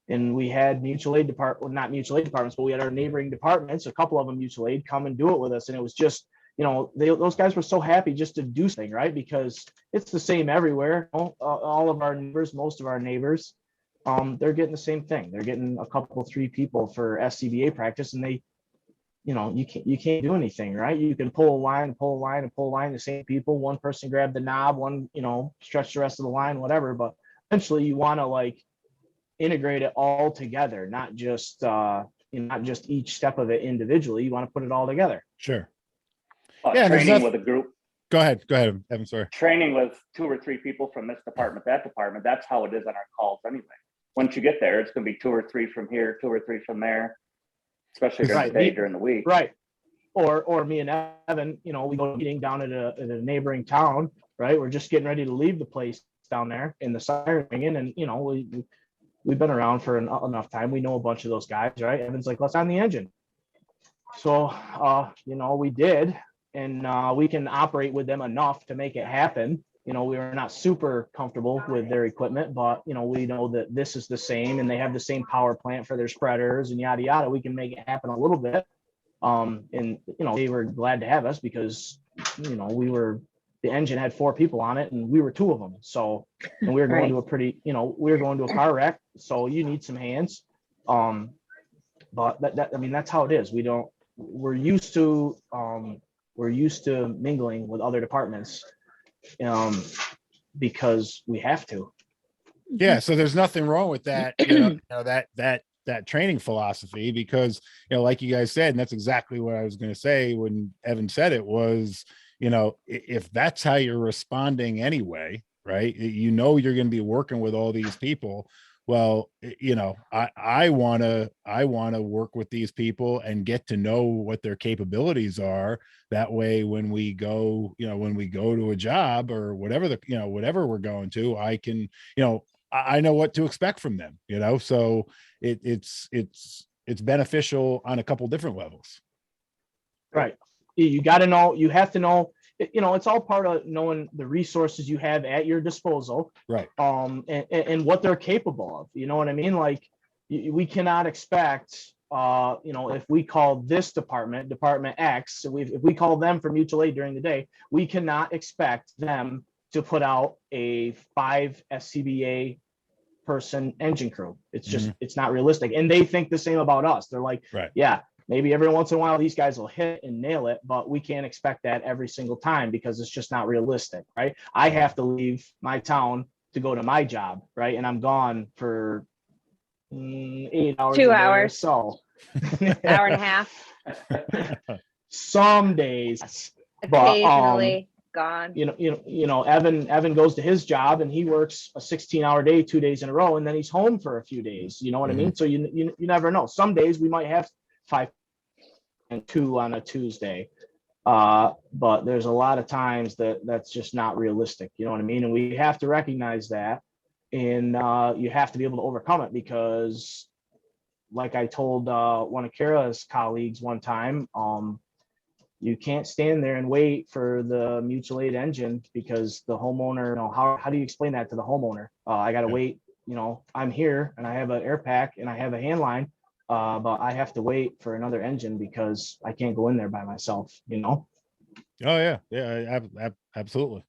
and we had not mutual aid departments, but we had our neighboring departments, a couple of them mutual aid, come and do it with us, and it was just those guys were so happy just to do something, right? Because it's the same everywhere. All of our neighbors, most of our neighbors, they're getting the same thing. They're getting a couple, 3 people for SCBA practice, and you can't do anything, right? You can pull a line and pull a line and pull a line, the same people, one person grab the knob, one, stretch the rest of the line, whatever. But eventually you want to like integrate it all together, not just not just each step of it individually. You want to put it all together. Sure. Yeah, training with a group. Go ahead, Evan. Sorry. Training with 2 or 3 people from this department, that department. That's how it is on our calls anyway. Once you get there, it's going to be 2 or 3 from here, 2 or 3 from there, especially during the day, during the week. Right. Or me and Evan, we go to a meeting down at a neighboring town, right? We're just getting ready to leave the place down there in the siren ringing, and we've been around for enough time. We know a bunch of those guys, right? Evan's like, let's on the engine. So we did, and we can operate with them enough to make it happen. We were not super comfortable with their equipment, but we know that this is the same, and they have the same power plant for their spreaders and yada yada. We can make it happen a little bit. And they were glad to have us because the engine had 4 people on it and we were 2 of them. So, and we were going to we were going to a car wreck. So you need some hands. But that's how it is. We're used to mingling with other departments because we have to. Yeah. So there's nothing wrong with that, that training philosophy, because, like you guys said, and that's exactly what I was going to say when Evan said it was, if that's how you're responding anyway, right? You're going to be working with all these people. Well, I want to work with these people and get to know what their capabilities are. That way, when we go to a job or whatever whatever we're going to, I can, I know what to expect from them, so it's beneficial on a couple different levels. Right. You got to know, you have to know, it's all part of knowing the resources you have at your disposal. Right. And what they're capable of, you know what I mean? Like we cannot expect, if we call this department X, if we call them for mutual aid during the day, we cannot expect them to put out a 5 SCBA person engine crew. It's just, it's not realistic. And they think the same about us. They're like, right. Yeah, maybe every once in a while these guys will hit and nail it, but we can't expect that every single time because it's just not realistic, right? I have to leave my town to go to my job, right? And I'm gone for 8 hours. 2 hours. So hour and a half. Some days. Occasionally gone. Evan goes to his job and he works a 16-hour day 2 days in a row, and then he's home for a few days. You know what I mean? So you never know. Some days we might have 5 and 2 on a Tuesday, but there's a lot of times that's just not realistic. You know what I mean? And we have to recognize that, and you have to be able to overcome it, because like I told one of Kara's colleagues one time, you can't stand there and wait for the mutual aid engine, because the homeowner, how do you explain that to the homeowner? I got to wait, I'm here and I have an air pack and I have a hand line, but I have to wait for another engine because I can't go in there by myself, Oh yeah. Absolutely.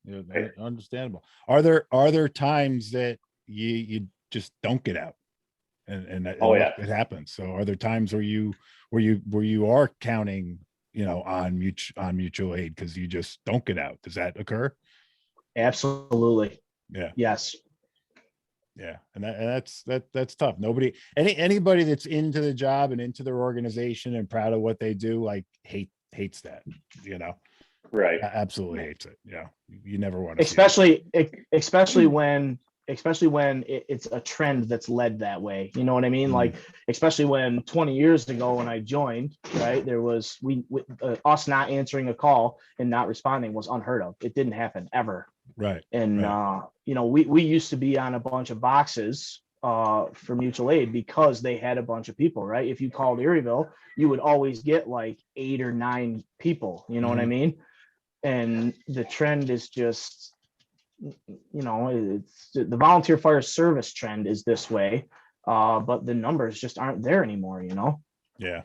Understandable. Are there times that you just don't get out and it happens? So are there times where you are counting, on mutual aid because you just don't get out? Does that occur? Absolutely. Yeah. Yes. Yeah. And that's tough. Anybody that's into the job and into their organization and proud of what they do, like hates that, Right. Absolutely hates it. Yeah. You never want to, especially when it's a trend that's led that way. You know what I mean? Like, especially when 20 years ago when I joined, right, there was us not answering a call and not responding was unheard of. It didn't happen ever. Right. And we used to be on a bunch of boxes for mutual aid because they had a bunch of people, right? If you called Erieville, you would always get like 8 or 9 people. You know what I mean? And the trend is just, it's the volunteer fire service trend is this way, but the numbers just aren't there anymore. Yeah.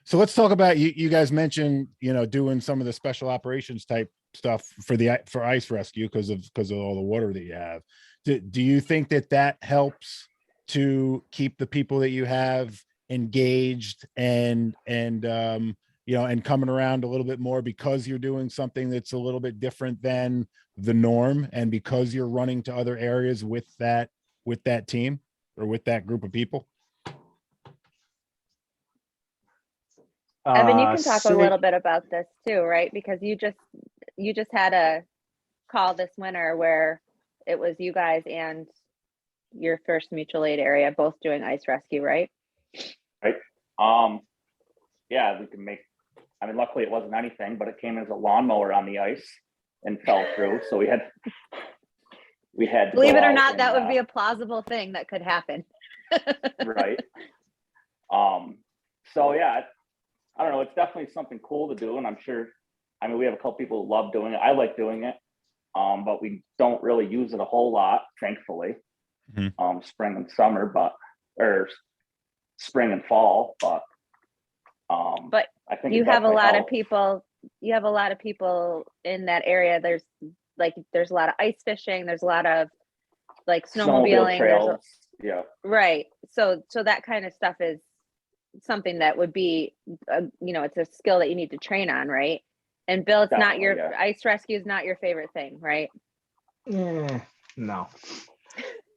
So let's talk about you guys mentioned doing some of the special operations type stuff for ice rescue because of all the water that you have. Do you think that helps to keep the people that you have engaged and and coming around a little bit more because you're doing something that's a little bit different than the norm, and because you're running to other areas with that team or with that group of people? Evan, you can talk a Sick- little bit about this too, right? Because you just had a call this winter where it was you guys and your first mutual aid area both doing ice rescue, right? Right. Yeah, we can make, I mean, luckily it wasn't anything, but it came as a lawnmower on the ice and fell through. So we had to Believe go it or out not, and, that would be a plausible thing that could happen. right. So yeah, I don't know. It's definitely something cool to do. And I'm sure, I mean, we have a couple people who love doing it. I like doing it. But we don't really use it a whole lot, thankfully. Spring and summer, or spring and fall, but I think You it have a definitely lot of helps. people. You have a lot of people in that area. There's a lot of ice fishing. There's a lot of like snowmobiling. trails. Yeah, Right. So that kind of stuff is something that would be, it's a skill that you need to train on, right? And Bill, it's not your Definitely, ice rescue is not your favorite thing, right? No.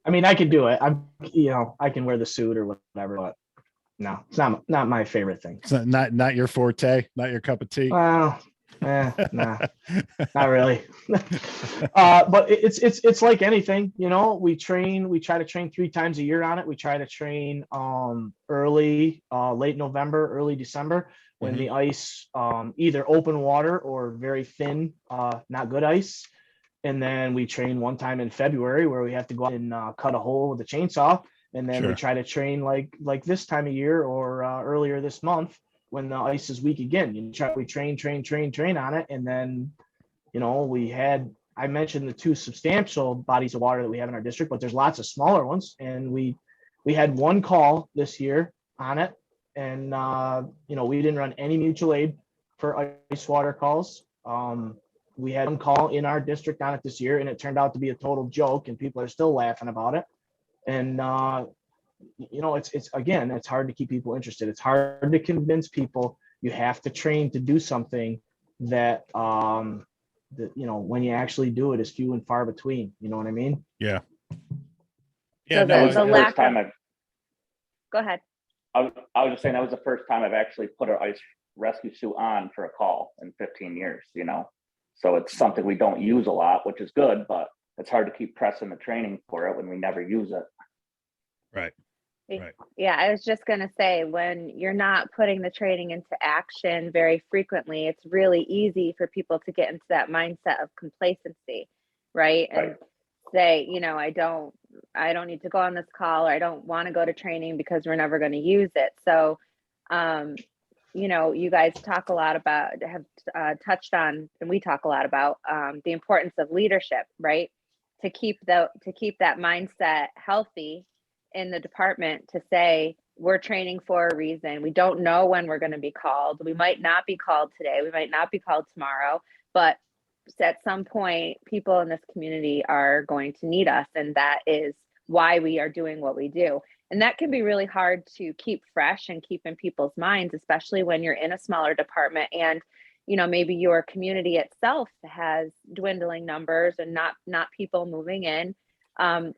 I mean, I could do it. I can wear the suit or whatever, but no, it's not my favorite thing. It's not your forte, not your cup of tea. Well, nah, not really. But it's like anything, we try to train 3 times a year on it. We try to train early, late November, early December, when the ice, either open water or very thin, not good ice. And then we train one time in February where we have to go out and cut a hole with a chainsaw. And then we try to train like this time of year or earlier this month when the ice is weak again. We train on it. And then, I mentioned the 2 substantial bodies of water that we have in our district, but there's lots of smaller ones. And we had 1 call this year on it. And, we didn't run any mutual aid for ice water calls. We had 1 call in our district on it this year, and it turned out to be a total joke, and people are still laughing about it. And, it's hard to keep people interested. It's hard to convince people you have to train to do something that, when you actually do it is few and far between. You know what I mean? Yeah. Yeah. So No, the lack of... Go ahead. I was just saying that was the first time I've actually put an ice rescue suit on for a call in 15 years, So it's something we don't use a lot, which is good, but it's hard to keep pressing the training for it when we never use it. Right. Yeah, I was just going to say, when you're not putting the training into action very frequently, it's really easy for people to get into that mindset of complacency, right? And say, I don't need to go on this call, or I don't want to go to training because we're never going to use it. So, you guys talk a lot about, have touched on, and we talk a lot about the importance of leadership, right? To keep that mindset healthy in the department, to say, we're training for a reason. We don't know when we're going to be called. We might not be called today. We might not be called tomorrow, but at some point, people in this community are going to need us. And that is why we are doing what we do. And that can be really hard to keep fresh and keep in people's minds, especially when you're in a smaller department and, maybe your community itself has dwindling numbers and not people moving in.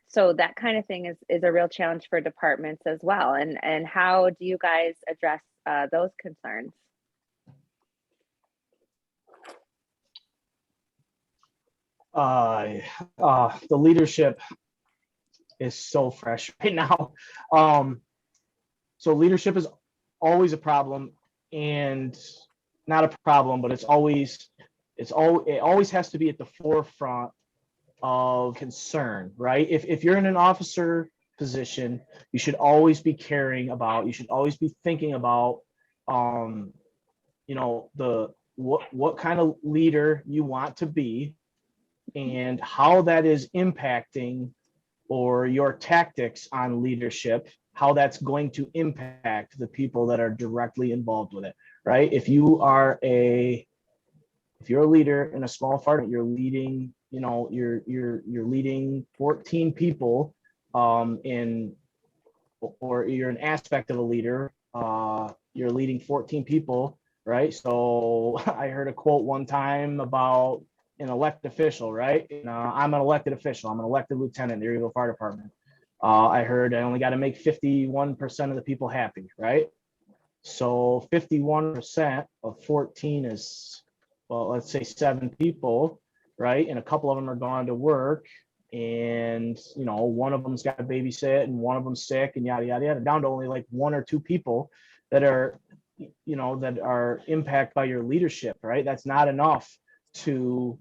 So that kind of thing is a real challenge for departments as well. And how do you guys address those concerns? The leadership is so fresh right now. So leadership is always a problem, and not a problem, but it always has to be at the forefront of concern, right? If you're in an officer position, you should always be caring about, you should always be thinking about, what kind of leader you want to be and how that is impacting, or your tactics on leadership, how that's going to impact the people that are directly involved with it, right? If you're a leader in a small fire, you're leading, you're leading 14 people, or you're an aspect of a leader, you're leading 14 people, right? So I heard a quote one time about an elected official, right? And, I'm an elected official. I'm an elected lieutenant in the Erieville Fire Department. I heard I only got to make 51% of the people happy, right? So 51% of 14 is, well, let's say 7 people, right? And a couple of them are gone to work, and one of them's got to babysit, and one of them's sick, and yada yada yada, down to only like 1 or 2 people that are that are impacted by your leadership, right? That's not enough to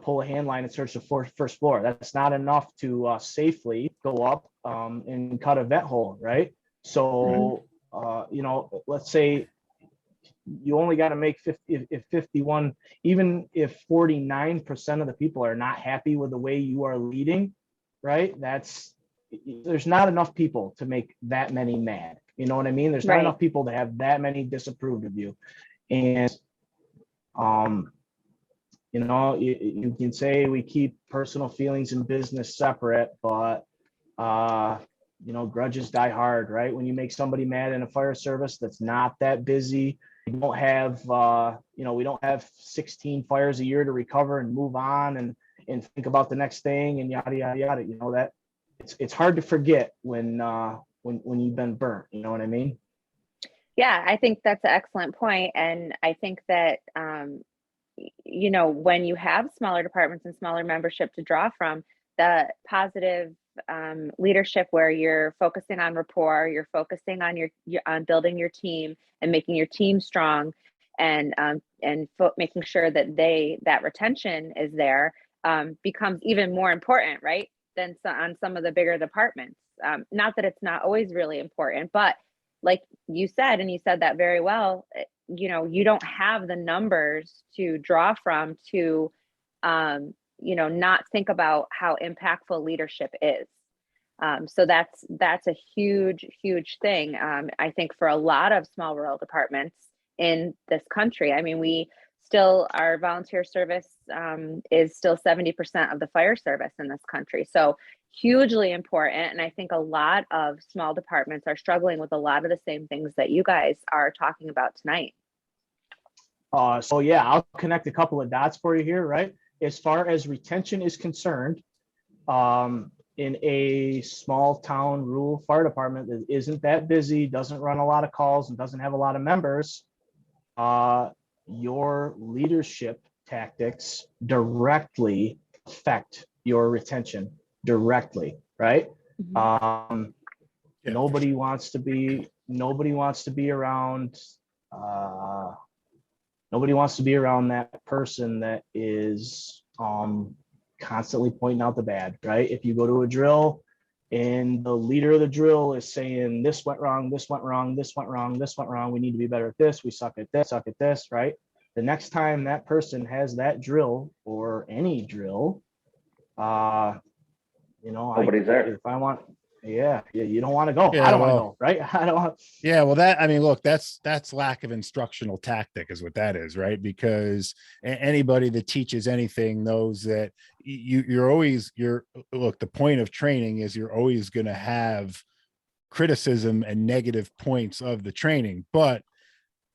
pull a hand line and search the first floor. That's not enough to safely go up and cut a vet hole, right? So let's say you only got to make 50, if 51, even if 49% of the people are not happy with the way you are leading, right? There's not enough people to make that many mad. You know what I mean? There's not enough people to have that many disapproved of you. And, you can say we keep personal feelings and business separate, but, grudges die hard, right? When you make somebody mad in a fire service that's not that busy, we don't have, we don't have 16 fires a year to recover and move on and think about the next thing and yada, yada, yada. That it's hard to forget when you've been burnt. You know what I mean? Yeah, I think that's an excellent point. And I think that, when you have smaller departments and smaller membership to draw from, the positive leadership where you're focusing on rapport, you're focusing on on building your team and making your team strong, and making sure that that retention is there, becomes even more important, right? Than on some of the bigger departments. Not that it's not always really important, but like you said, and you said that very well, you don't have the numbers to draw from to, not think about how impactful leadership is. So that's a huge, huge thing. I think for a lot of small rural departments in this country. I mean, our volunteer service is still 70% of the fire service in this country. So hugely important. And I think a lot of small departments are struggling with a lot of the same things that you guys are talking about tonight. So yeah, I'll connect a couple of dots for you here, right? As far as retention is concerned, in a small town rural fire department that isn't that busy, doesn't run a lot of calls, and doesn't have a lot of members, your leadership tactics directly affect your retention directly, right? Mm-hmm. Nobody wants to be around that person that is constantly pointing out the bad, right? If you go to a drill and the leader of the drill is saying this went wrong, this went wrong, this went wrong, this went wrong, we need to be better at this, we suck at this, right? The next time that person has that drill or any drill, Nobody's there. If I want, yeah, you don't want to go. Yeah, I don't want to go, right? I don't want. Yeah, well, look, that's lack of instructional tactic is what that is, right? Because anybody that teaches anything knows that look, the point of training is you're always going to have criticism and negative points of the training, but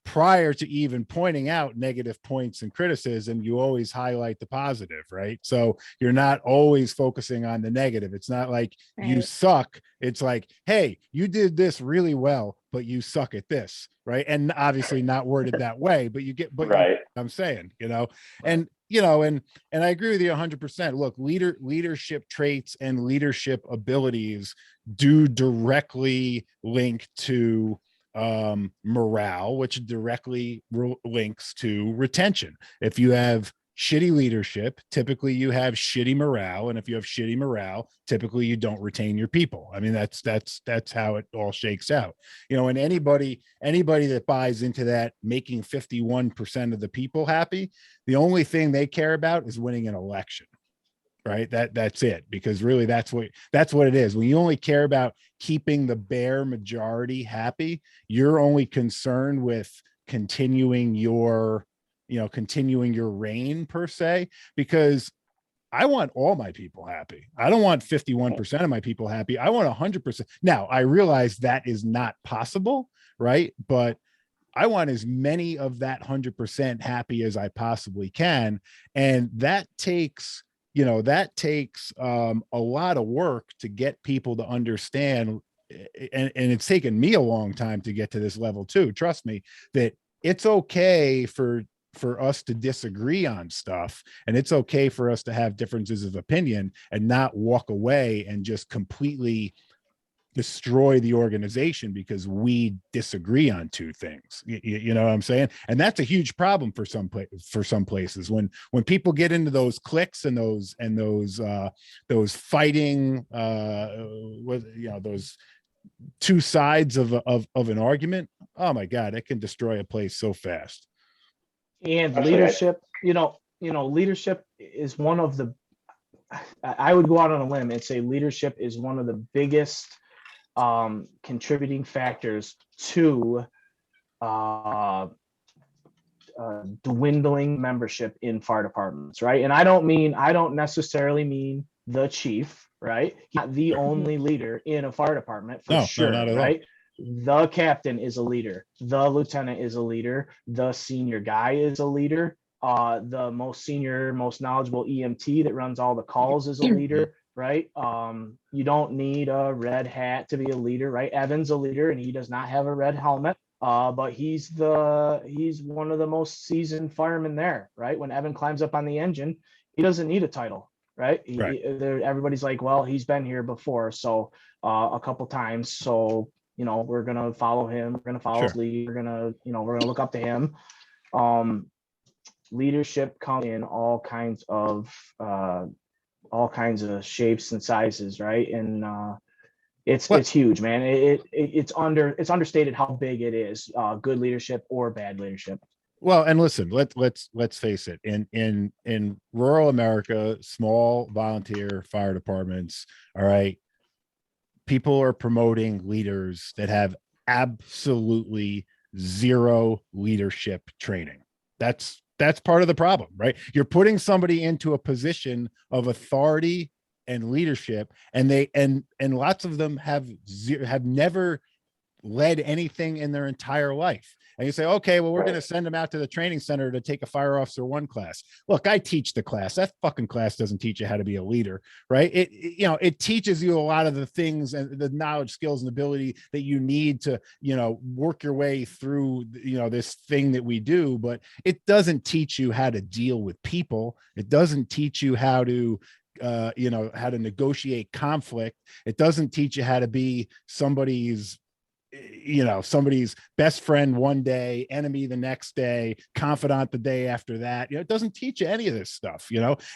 prior to even pointing out negative points and criticism, you always highlight the positive, right? So you're not always focusing on the negative. It's not like you suck. It's like, hey, you did this really well, but you suck at this, right? And obviously not worded that way, but you get, but right. You know what I'm saying, and and I agree with you 100%. Look, leadership traits and leadership abilities do directly link to morale, which directly links to retention. If you have shitty leadership, typically you have shitty morale, and if you have shitty morale, typically you don't retain your people. I mean, that's how it all shakes out, and anybody that buys into that, making 51% of the people happy, the only thing they care about is winning an election. Right. That's it, because really that's what it is. When you only care about keeping the bare majority happy, you're only concerned with continuing your reign per se, because I want all my people happy. I don't want 51% of my people happy. I want 100%. Now, I realize that is not possible, right? But I want as many of that 100% happy as I possibly can. And that takes, a lot of work to get people to understand. And it's taken me a long time to get to this level too. Trust me, that it's okay for us to disagree on stuff, and it's okay for us to have differences of opinion and not walk away and just completely destroy the organization because we disagree on two things. You know what I'm saying? And that's a huge problem for some places when people get into those cliques and those fighting those two sides of an argument. Oh my God, it can destroy a place so fast. And Actually, leadership, leadership is one of the, I would go out on a limb and say leadership is one of the biggest contributing factors to dwindling membership in fire departments, right? And I don't necessarily mean the chief, right? Not the only leader in a fire department for sure, not at right? All. The captain is a leader. The lieutenant is a leader. The senior guy is a leader. The most senior, most knowledgeable EMT that runs all the calls is a leader, right? You don't need a red hat to be a leader, right? Evan's a leader and he does not have a red helmet, but he's one of the most seasoned firemen there, right? When Evan climbs up on the engine, he doesn't need a title, right? Everybody's like, well, he's been here before, so a couple times, so we're gonna follow him. We're gonna follow his lead. We're gonna look up to him. Leadership comes in all kinds of shapes and sizes, right? And it's huge, man. It's understated how big it is. Good leadership or bad leadership. Well, and listen, let's face it. In rural America, small volunteer fire departments, all right, people are promoting leaders that have absolutely zero leadership training. That's part of the problem, right? You're putting somebody into a position of authority and leadership, and lots of them have never led anything in their entire life. And you say, okay, well, we're going to send them out to the training center to take a fire officer 1 class. Look, I teach the class. That fucking class doesn't teach you how to be a leader, right? It teaches you a lot of the things and the knowledge, skills, and ability that you need to, work your way through, this thing that we do, but it doesn't teach you how to deal with people. It doesn't teach you how to how to negotiate conflict. It doesn't teach you how to be somebody's best friend one day, enemy the next day, confidant the day after that. It doesn't teach you any of this stuff,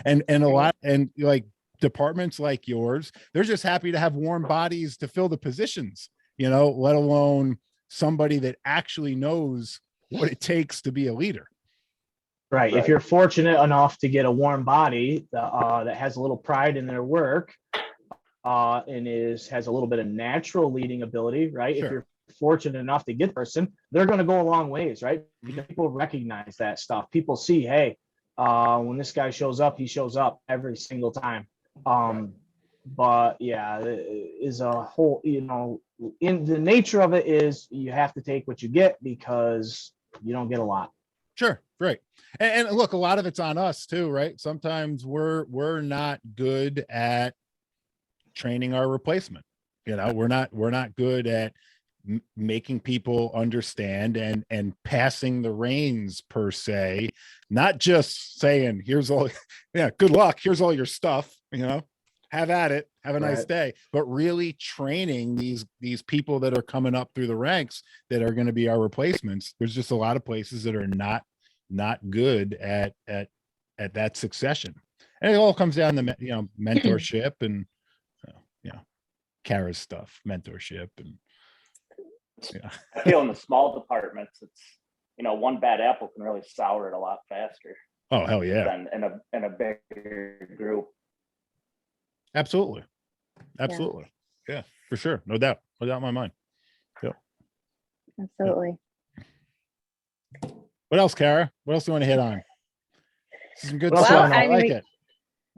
and a lot, and like departments like yours, they're just happy to have warm bodies to fill the positions, let alone somebody that actually knows what it takes to be a leader. Right. If you're fortunate enough to get a warm body that has a little pride in their work, and has a little bit of natural leading ability, right? Sure. If you're fortunate enough to get the person, they're going to go a long ways, right? Because people recognize that stuff. People see, hey, when this guy shows up, he shows up every single time. But yeah, is a whole, in the nature of it is you have to take what you get because you don't get a lot. Sure. Right. And look, a lot of it's on us too, right? Sometimes we're not good at training our replacement. We're not good at making people understand and passing the reins per se, not just saying, here's all, good luck, here's all your stuff, have at it, have a nice day, but really training these people that are coming up through the ranks that are going to be our replacements. There's just a lot of places that are not good at that succession. And it all comes down to, mentorship and, Kara's stuff, mentorship. And I feel in the small departments, it's, one bad apple can really sour it a lot faster. Oh, hell yeah. Than in a bigger group. Absolutely. Yeah, for sure. No doubt in my mind. Yeah. Absolutely. What else, Kara? What else do you want to hit on? Some good Well, stuff. I like mean, it.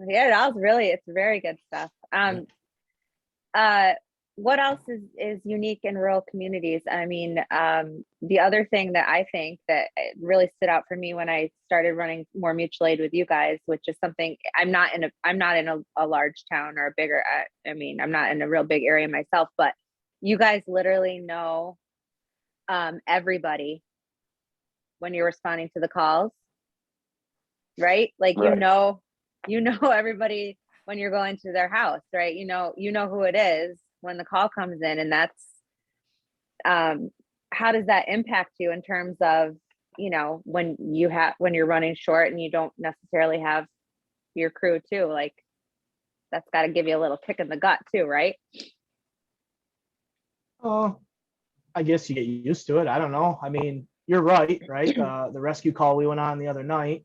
Yeah, that was really, it's very good stuff. What else is unique in rural communities? I mean, the other thing that I think that it really stood out for me when I started running more mutual aid with you guys, which is something I'm not in a large town or a bigger, I mean, I'm not in a real big area myself, but you guys literally know everybody when you're responding to the calls, right? Like, Right. you know everybody when you're going to their house, right? You know who it is when the call comes in, and that's how does that impact you in terms of, when you're running short and you don't necessarily have your crew too, like that's got to give you a little kick in the gut too, right? Oh, I guess you get used to it. I don't know. I mean, you're right? The rescue call we went on the other night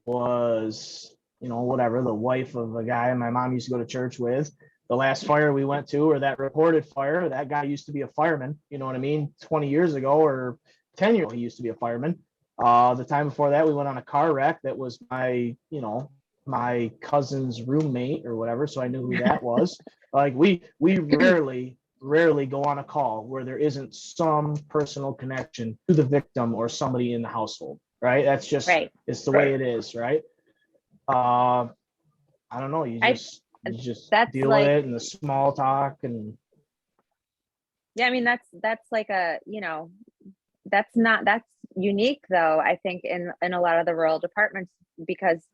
was, whatever, the wife of a guy my mom used to go to church with. The last fire we went to, or that reported fire, that guy used to be a fireman, you know what I mean? 20 years ago or 10 years ago, he used to be a fireman. The time before that, we went on a car wreck that was my cousin's roommate or whatever. So I knew who that was. Like we rarely go on a call where there isn't some personal connection to the victim or somebody in the household, right? That's just, Right. it's the way it is, right? I don't know. You just that's deal like- with it and the small talk and. Yeah, I mean, that's like that's unique though, I think in a lot of the rural departments, because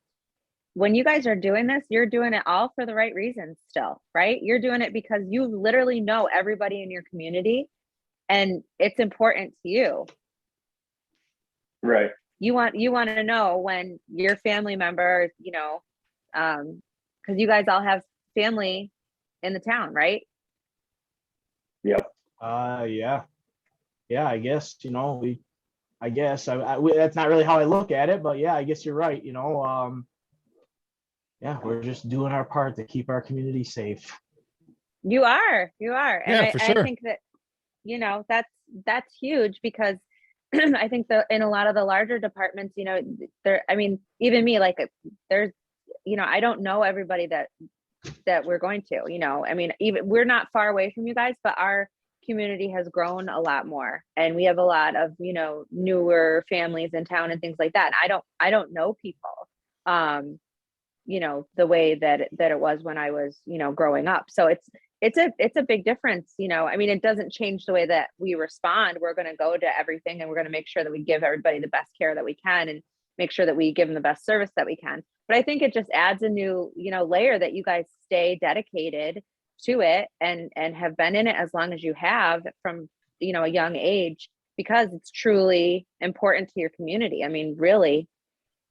when you guys are doing this, you're doing it all for the right reasons still, right? You're doing it because you literally know everybody in your community and it's important to you. Right. You want to know when your family members, because you guys all have family in the town, right? Yep. Yeah, I guess, that's not really how I look at it, but yeah, I guess you're right. Yeah, we're just doing our part to keep our community safe. You are. And Yeah, for sure. I think that, that's huge because I think in a lot of the larger departments, even me, like there's, I don't know everybody that we're going to, even we're not far away from you guys, but our community has grown a lot more and we have a lot of, newer families in town and things like that. And I don't know people, the way that it was when I was, growing up. So it's a big difference, it doesn't change the way that we respond. We're going to go to everything and we're going to make sure that we give everybody the best care that we can and make sure that we give them the best service that we can. But I think it just adds a new, layer that you guys stay dedicated to it and have been in it as long as you have from, a young age, because it's truly important to your community. I mean, really,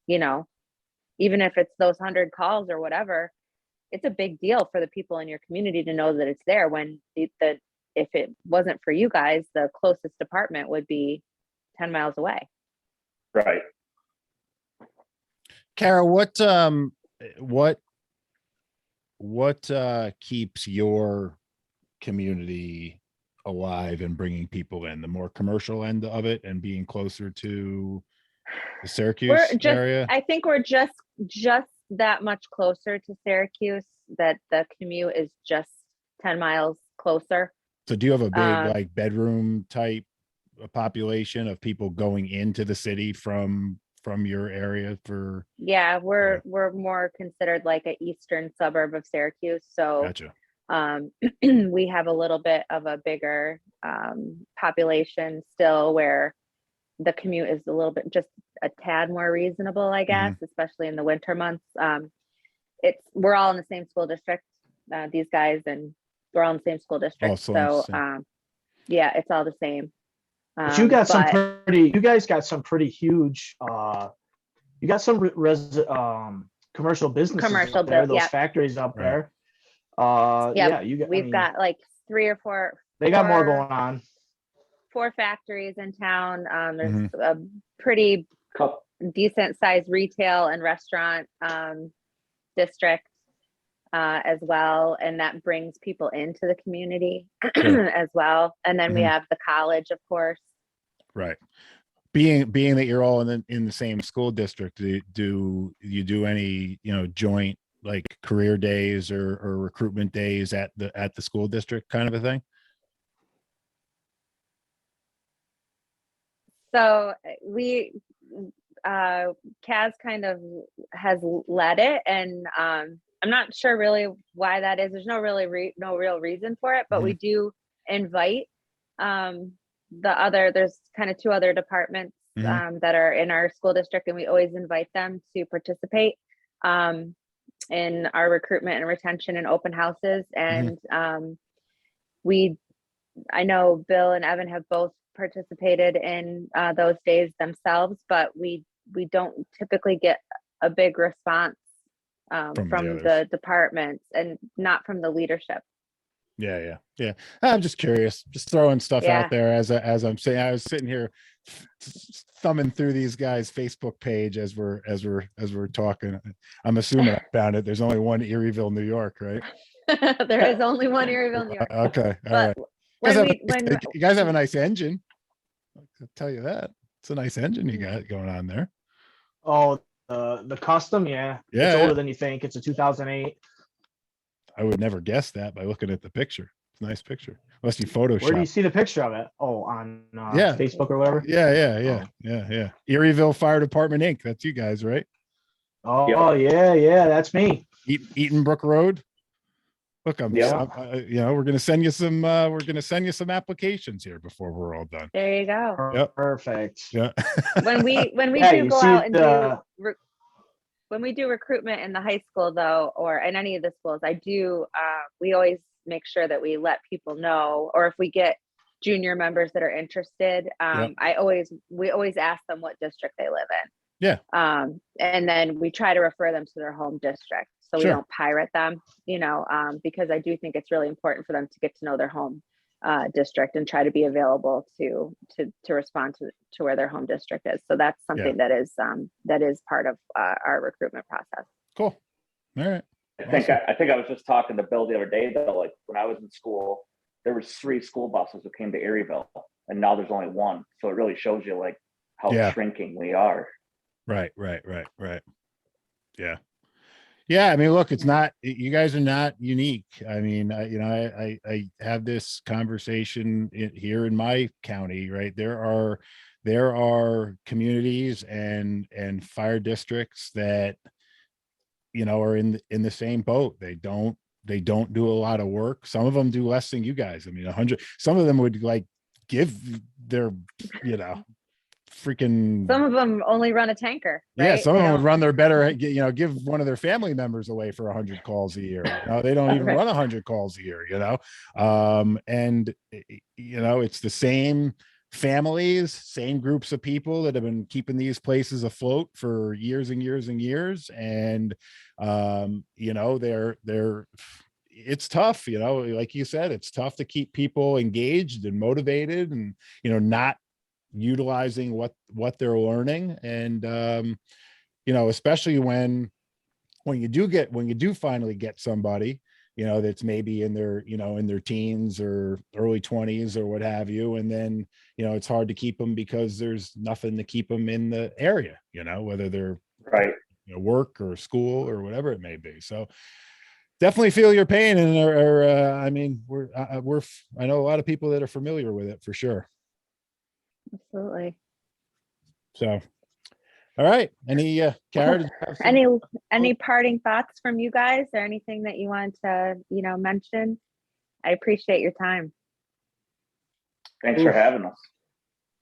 even if it's those 100 calls or whatever, it's a big deal for the people in your community to know that it's there when if it wasn't for you guys, the closest department would be 10 miles away. Right. Kara, what keeps your community alive and bringing people in? The more commercial end of it and being closer to the Syracuse area? I think we're just that much closer to Syracuse that the commute is just 10 miles closer. So do you have a big like bedroom type population of people going into the city from your area for? Yeah, we're more considered like an eastern suburb of Syracuse. So Gotcha. We have a little bit of a bigger population still where the commute is a little bit just a tad more reasonable, I guess, especially in the winter months. We're all in the same school district, these guys, and we're all in the same school district. Yeah, it's all the same. But you got you guys got some pretty huge, you got some commercial businesses up there, those factories up there. We've got like 3 or 4. They got more going on. 4 factories in town. There's a pretty decent sized retail and restaurant district as well, and that brings people into the community as well. And then we have the college, of course. Right. being that you're all in the same school district, do you do any, joint like career days or recruitment days at the school district kind of a thing? So Kaz kind of has led it, and I'm not sure really why that is. There's no real reason for it, but we do invite there's kind of two other departments that are in our school district, and we always invite them to participate in our recruitment and retention and open houses. And I know Bill and Evan have both participated in those days themselves, but we don't typically get a big response from the departments and not from the leadership. Yeah. I'm just curious, just throwing stuff out there as I'm saying. I was sitting here thumbing through these guys' Facebook page as we're talking. I'm assuming I found it. There's only one Erieville, New York, right? There is only one Erieville, New York. Okay, all right. You guys have a nice engine. I'll tell you that. It's a nice engine you got going on there. Oh, the custom, yeah. It's older than you think. It's a 2008. I would never guess that by looking at the picture. It's a nice picture. Unless you Photoshop. Where do you see the picture of it? Oh, on Facebook or whatever? Yeah. Erieville Fire Department Inc. That's you guys, right? Oh, yeah. That's me. Eatonbrook Road. Look, we're gonna send you some. We're gonna send you some applications here before we're all done. There you go. Yep. Perfect. Yeah. When we do go out and when we do recruitment in the high school, though, or in any of the schools, we always make sure that we let people know, or if we get junior members that are interested, we always ask them what district they live in. Yeah. And then we try to refer them to their home district. So we don't pirate them, because I do think it's really important for them to get to know their home district and try to be available to respond to where their home district is. So that's something that is part of our recruitment process. Cool. All right. I think I was just talking to Bill the other day though, like when I was in school, there was 3 school buses that came to Erieville, and now there's only 1. So it really shows you like how shrinking we are. Right. Yeah. I mean, look, you guys are not unique. I mean, I have this conversation here in my county, right? There are communities and fire districts that, are in the same boat. They don't do a lot of work. Some of them do less than you guys. I mean, 100, some of them would like give their, freaking, some of them only run a tanker, right? Yeah, some of them would run their better, give one of their family members away for 100 calls a year. They don't even run 100 calls a year, and it's the same families, same groups of people that have been keeping these places afloat for years and years and years. And it's tough, like you said, it's tough to keep people engaged and motivated and not utilizing what they're learning. And especially when you do finally get somebody that's maybe in their teens or early 20s or what have you, and then it's hard to keep them because there's nothing to keep them in the area, whether they're right, work or school or whatever it may be. So definitely feel your pain, and I know a lot of people that are familiar with it for sure. Absolutely. So, all right. Any Kara, any parting thoughts from you guys, or anything that you want to mention? I appreciate your time. Thanks for having us.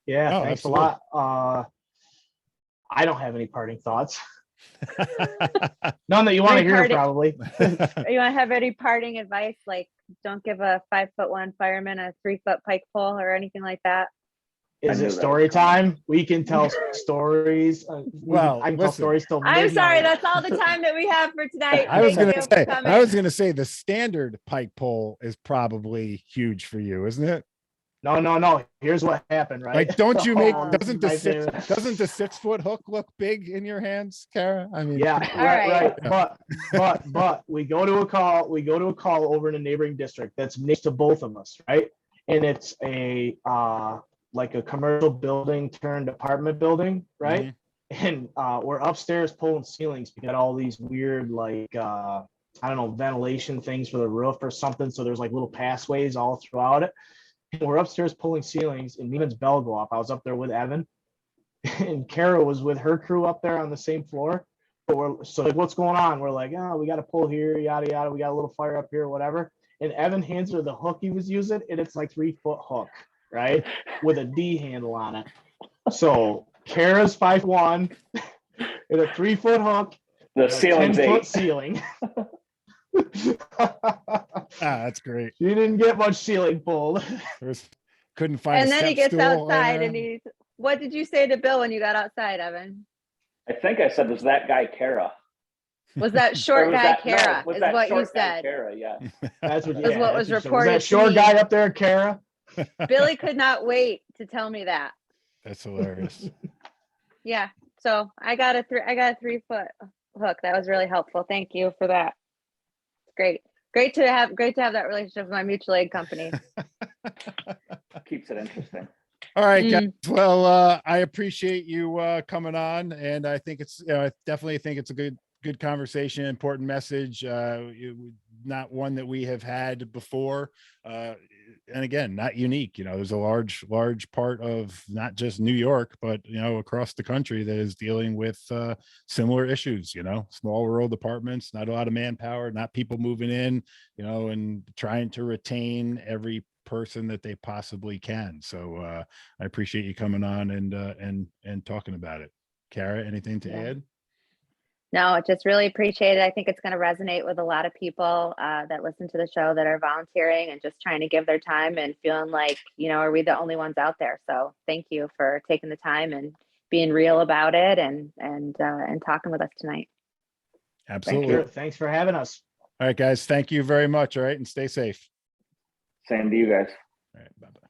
Yeah, thanks absolutely. A lot. I don't have any parting thoughts. None that you want to hear, probably. You want to have any parting advice, like don't give a 5'1" fireman a 3-foot pike pole or anything like that? Is it story time? We can tell stories. I can tell stories till midnight. I'm sorry, that's all the time that we have for tonight. I was going to say the standard pike pole is probably huge for you, isn't it? No. Here's what happened, right? Like, don't you make doesn't the 6-foot hook look big in your hands, Kara? I mean, right. But we go to a call over in a neighboring district that's next to both of us, right? And it's a like a commercial building turned apartment building, right? And we're upstairs pulling ceilings. We got all these weird, like, I don't know, ventilation things for the roof or something. So there's like little pathways all throughout it. And we're upstairs pulling ceilings, and Neiman's bell go off. I was up there with Evan, and Kara was with her crew up there on the same floor. But so like, what's going on? We're like, oh, we got to pull here, yada yada. We got a little fire up here, whatever. And Evan hands her the hook he was using, and it's like 3-foot hook, right, with a D handle on it. So Kara's 5'1" and a 3-foot hook. The ceiling's 10-foot 8. ceiling. That's great. She didn't get much ceiling pulled. Couldn't find. And a then he step gets stool outside or- and what did you say to Bill when you got outside, Evan? I think I said, was that guy Kara? Was that Or short was guy that- Kara no, was is that what you short guy said. Kara, yeah. That's what, Is what was that's reported that to short me. guy up there, Kara? Billy could not wait to tell me that. That's hilarious. Yeah. So I got a 3-foot hook. That was really helpful. Thank you for that. Great. Great to have that relationship with my mutual aid company. Keeps it interesting. All right, guys. Well, I appreciate you coming on, and I think I definitely think it's a good conversation, important message. Not one that we have had before, and again, not unique. There's a large part of not just New York, but across the country that is dealing with similar issues. Small rural departments, not a lot of manpower, not people moving in, and trying to retain every person that they possibly can. So I appreciate you coming on and talking about it. Kara, anything to add? No, just really appreciate it. I think it's going to resonate with a lot of people that listen to the show that are volunteering and just trying to give their time and feeling like, are we the only ones out there? So thank you for taking the time and being real about it and talking with us tonight. Absolutely. Thanks for having us. All right, guys. Thank you very much. All right. And stay safe. Same to you guys. All right. Bye-bye.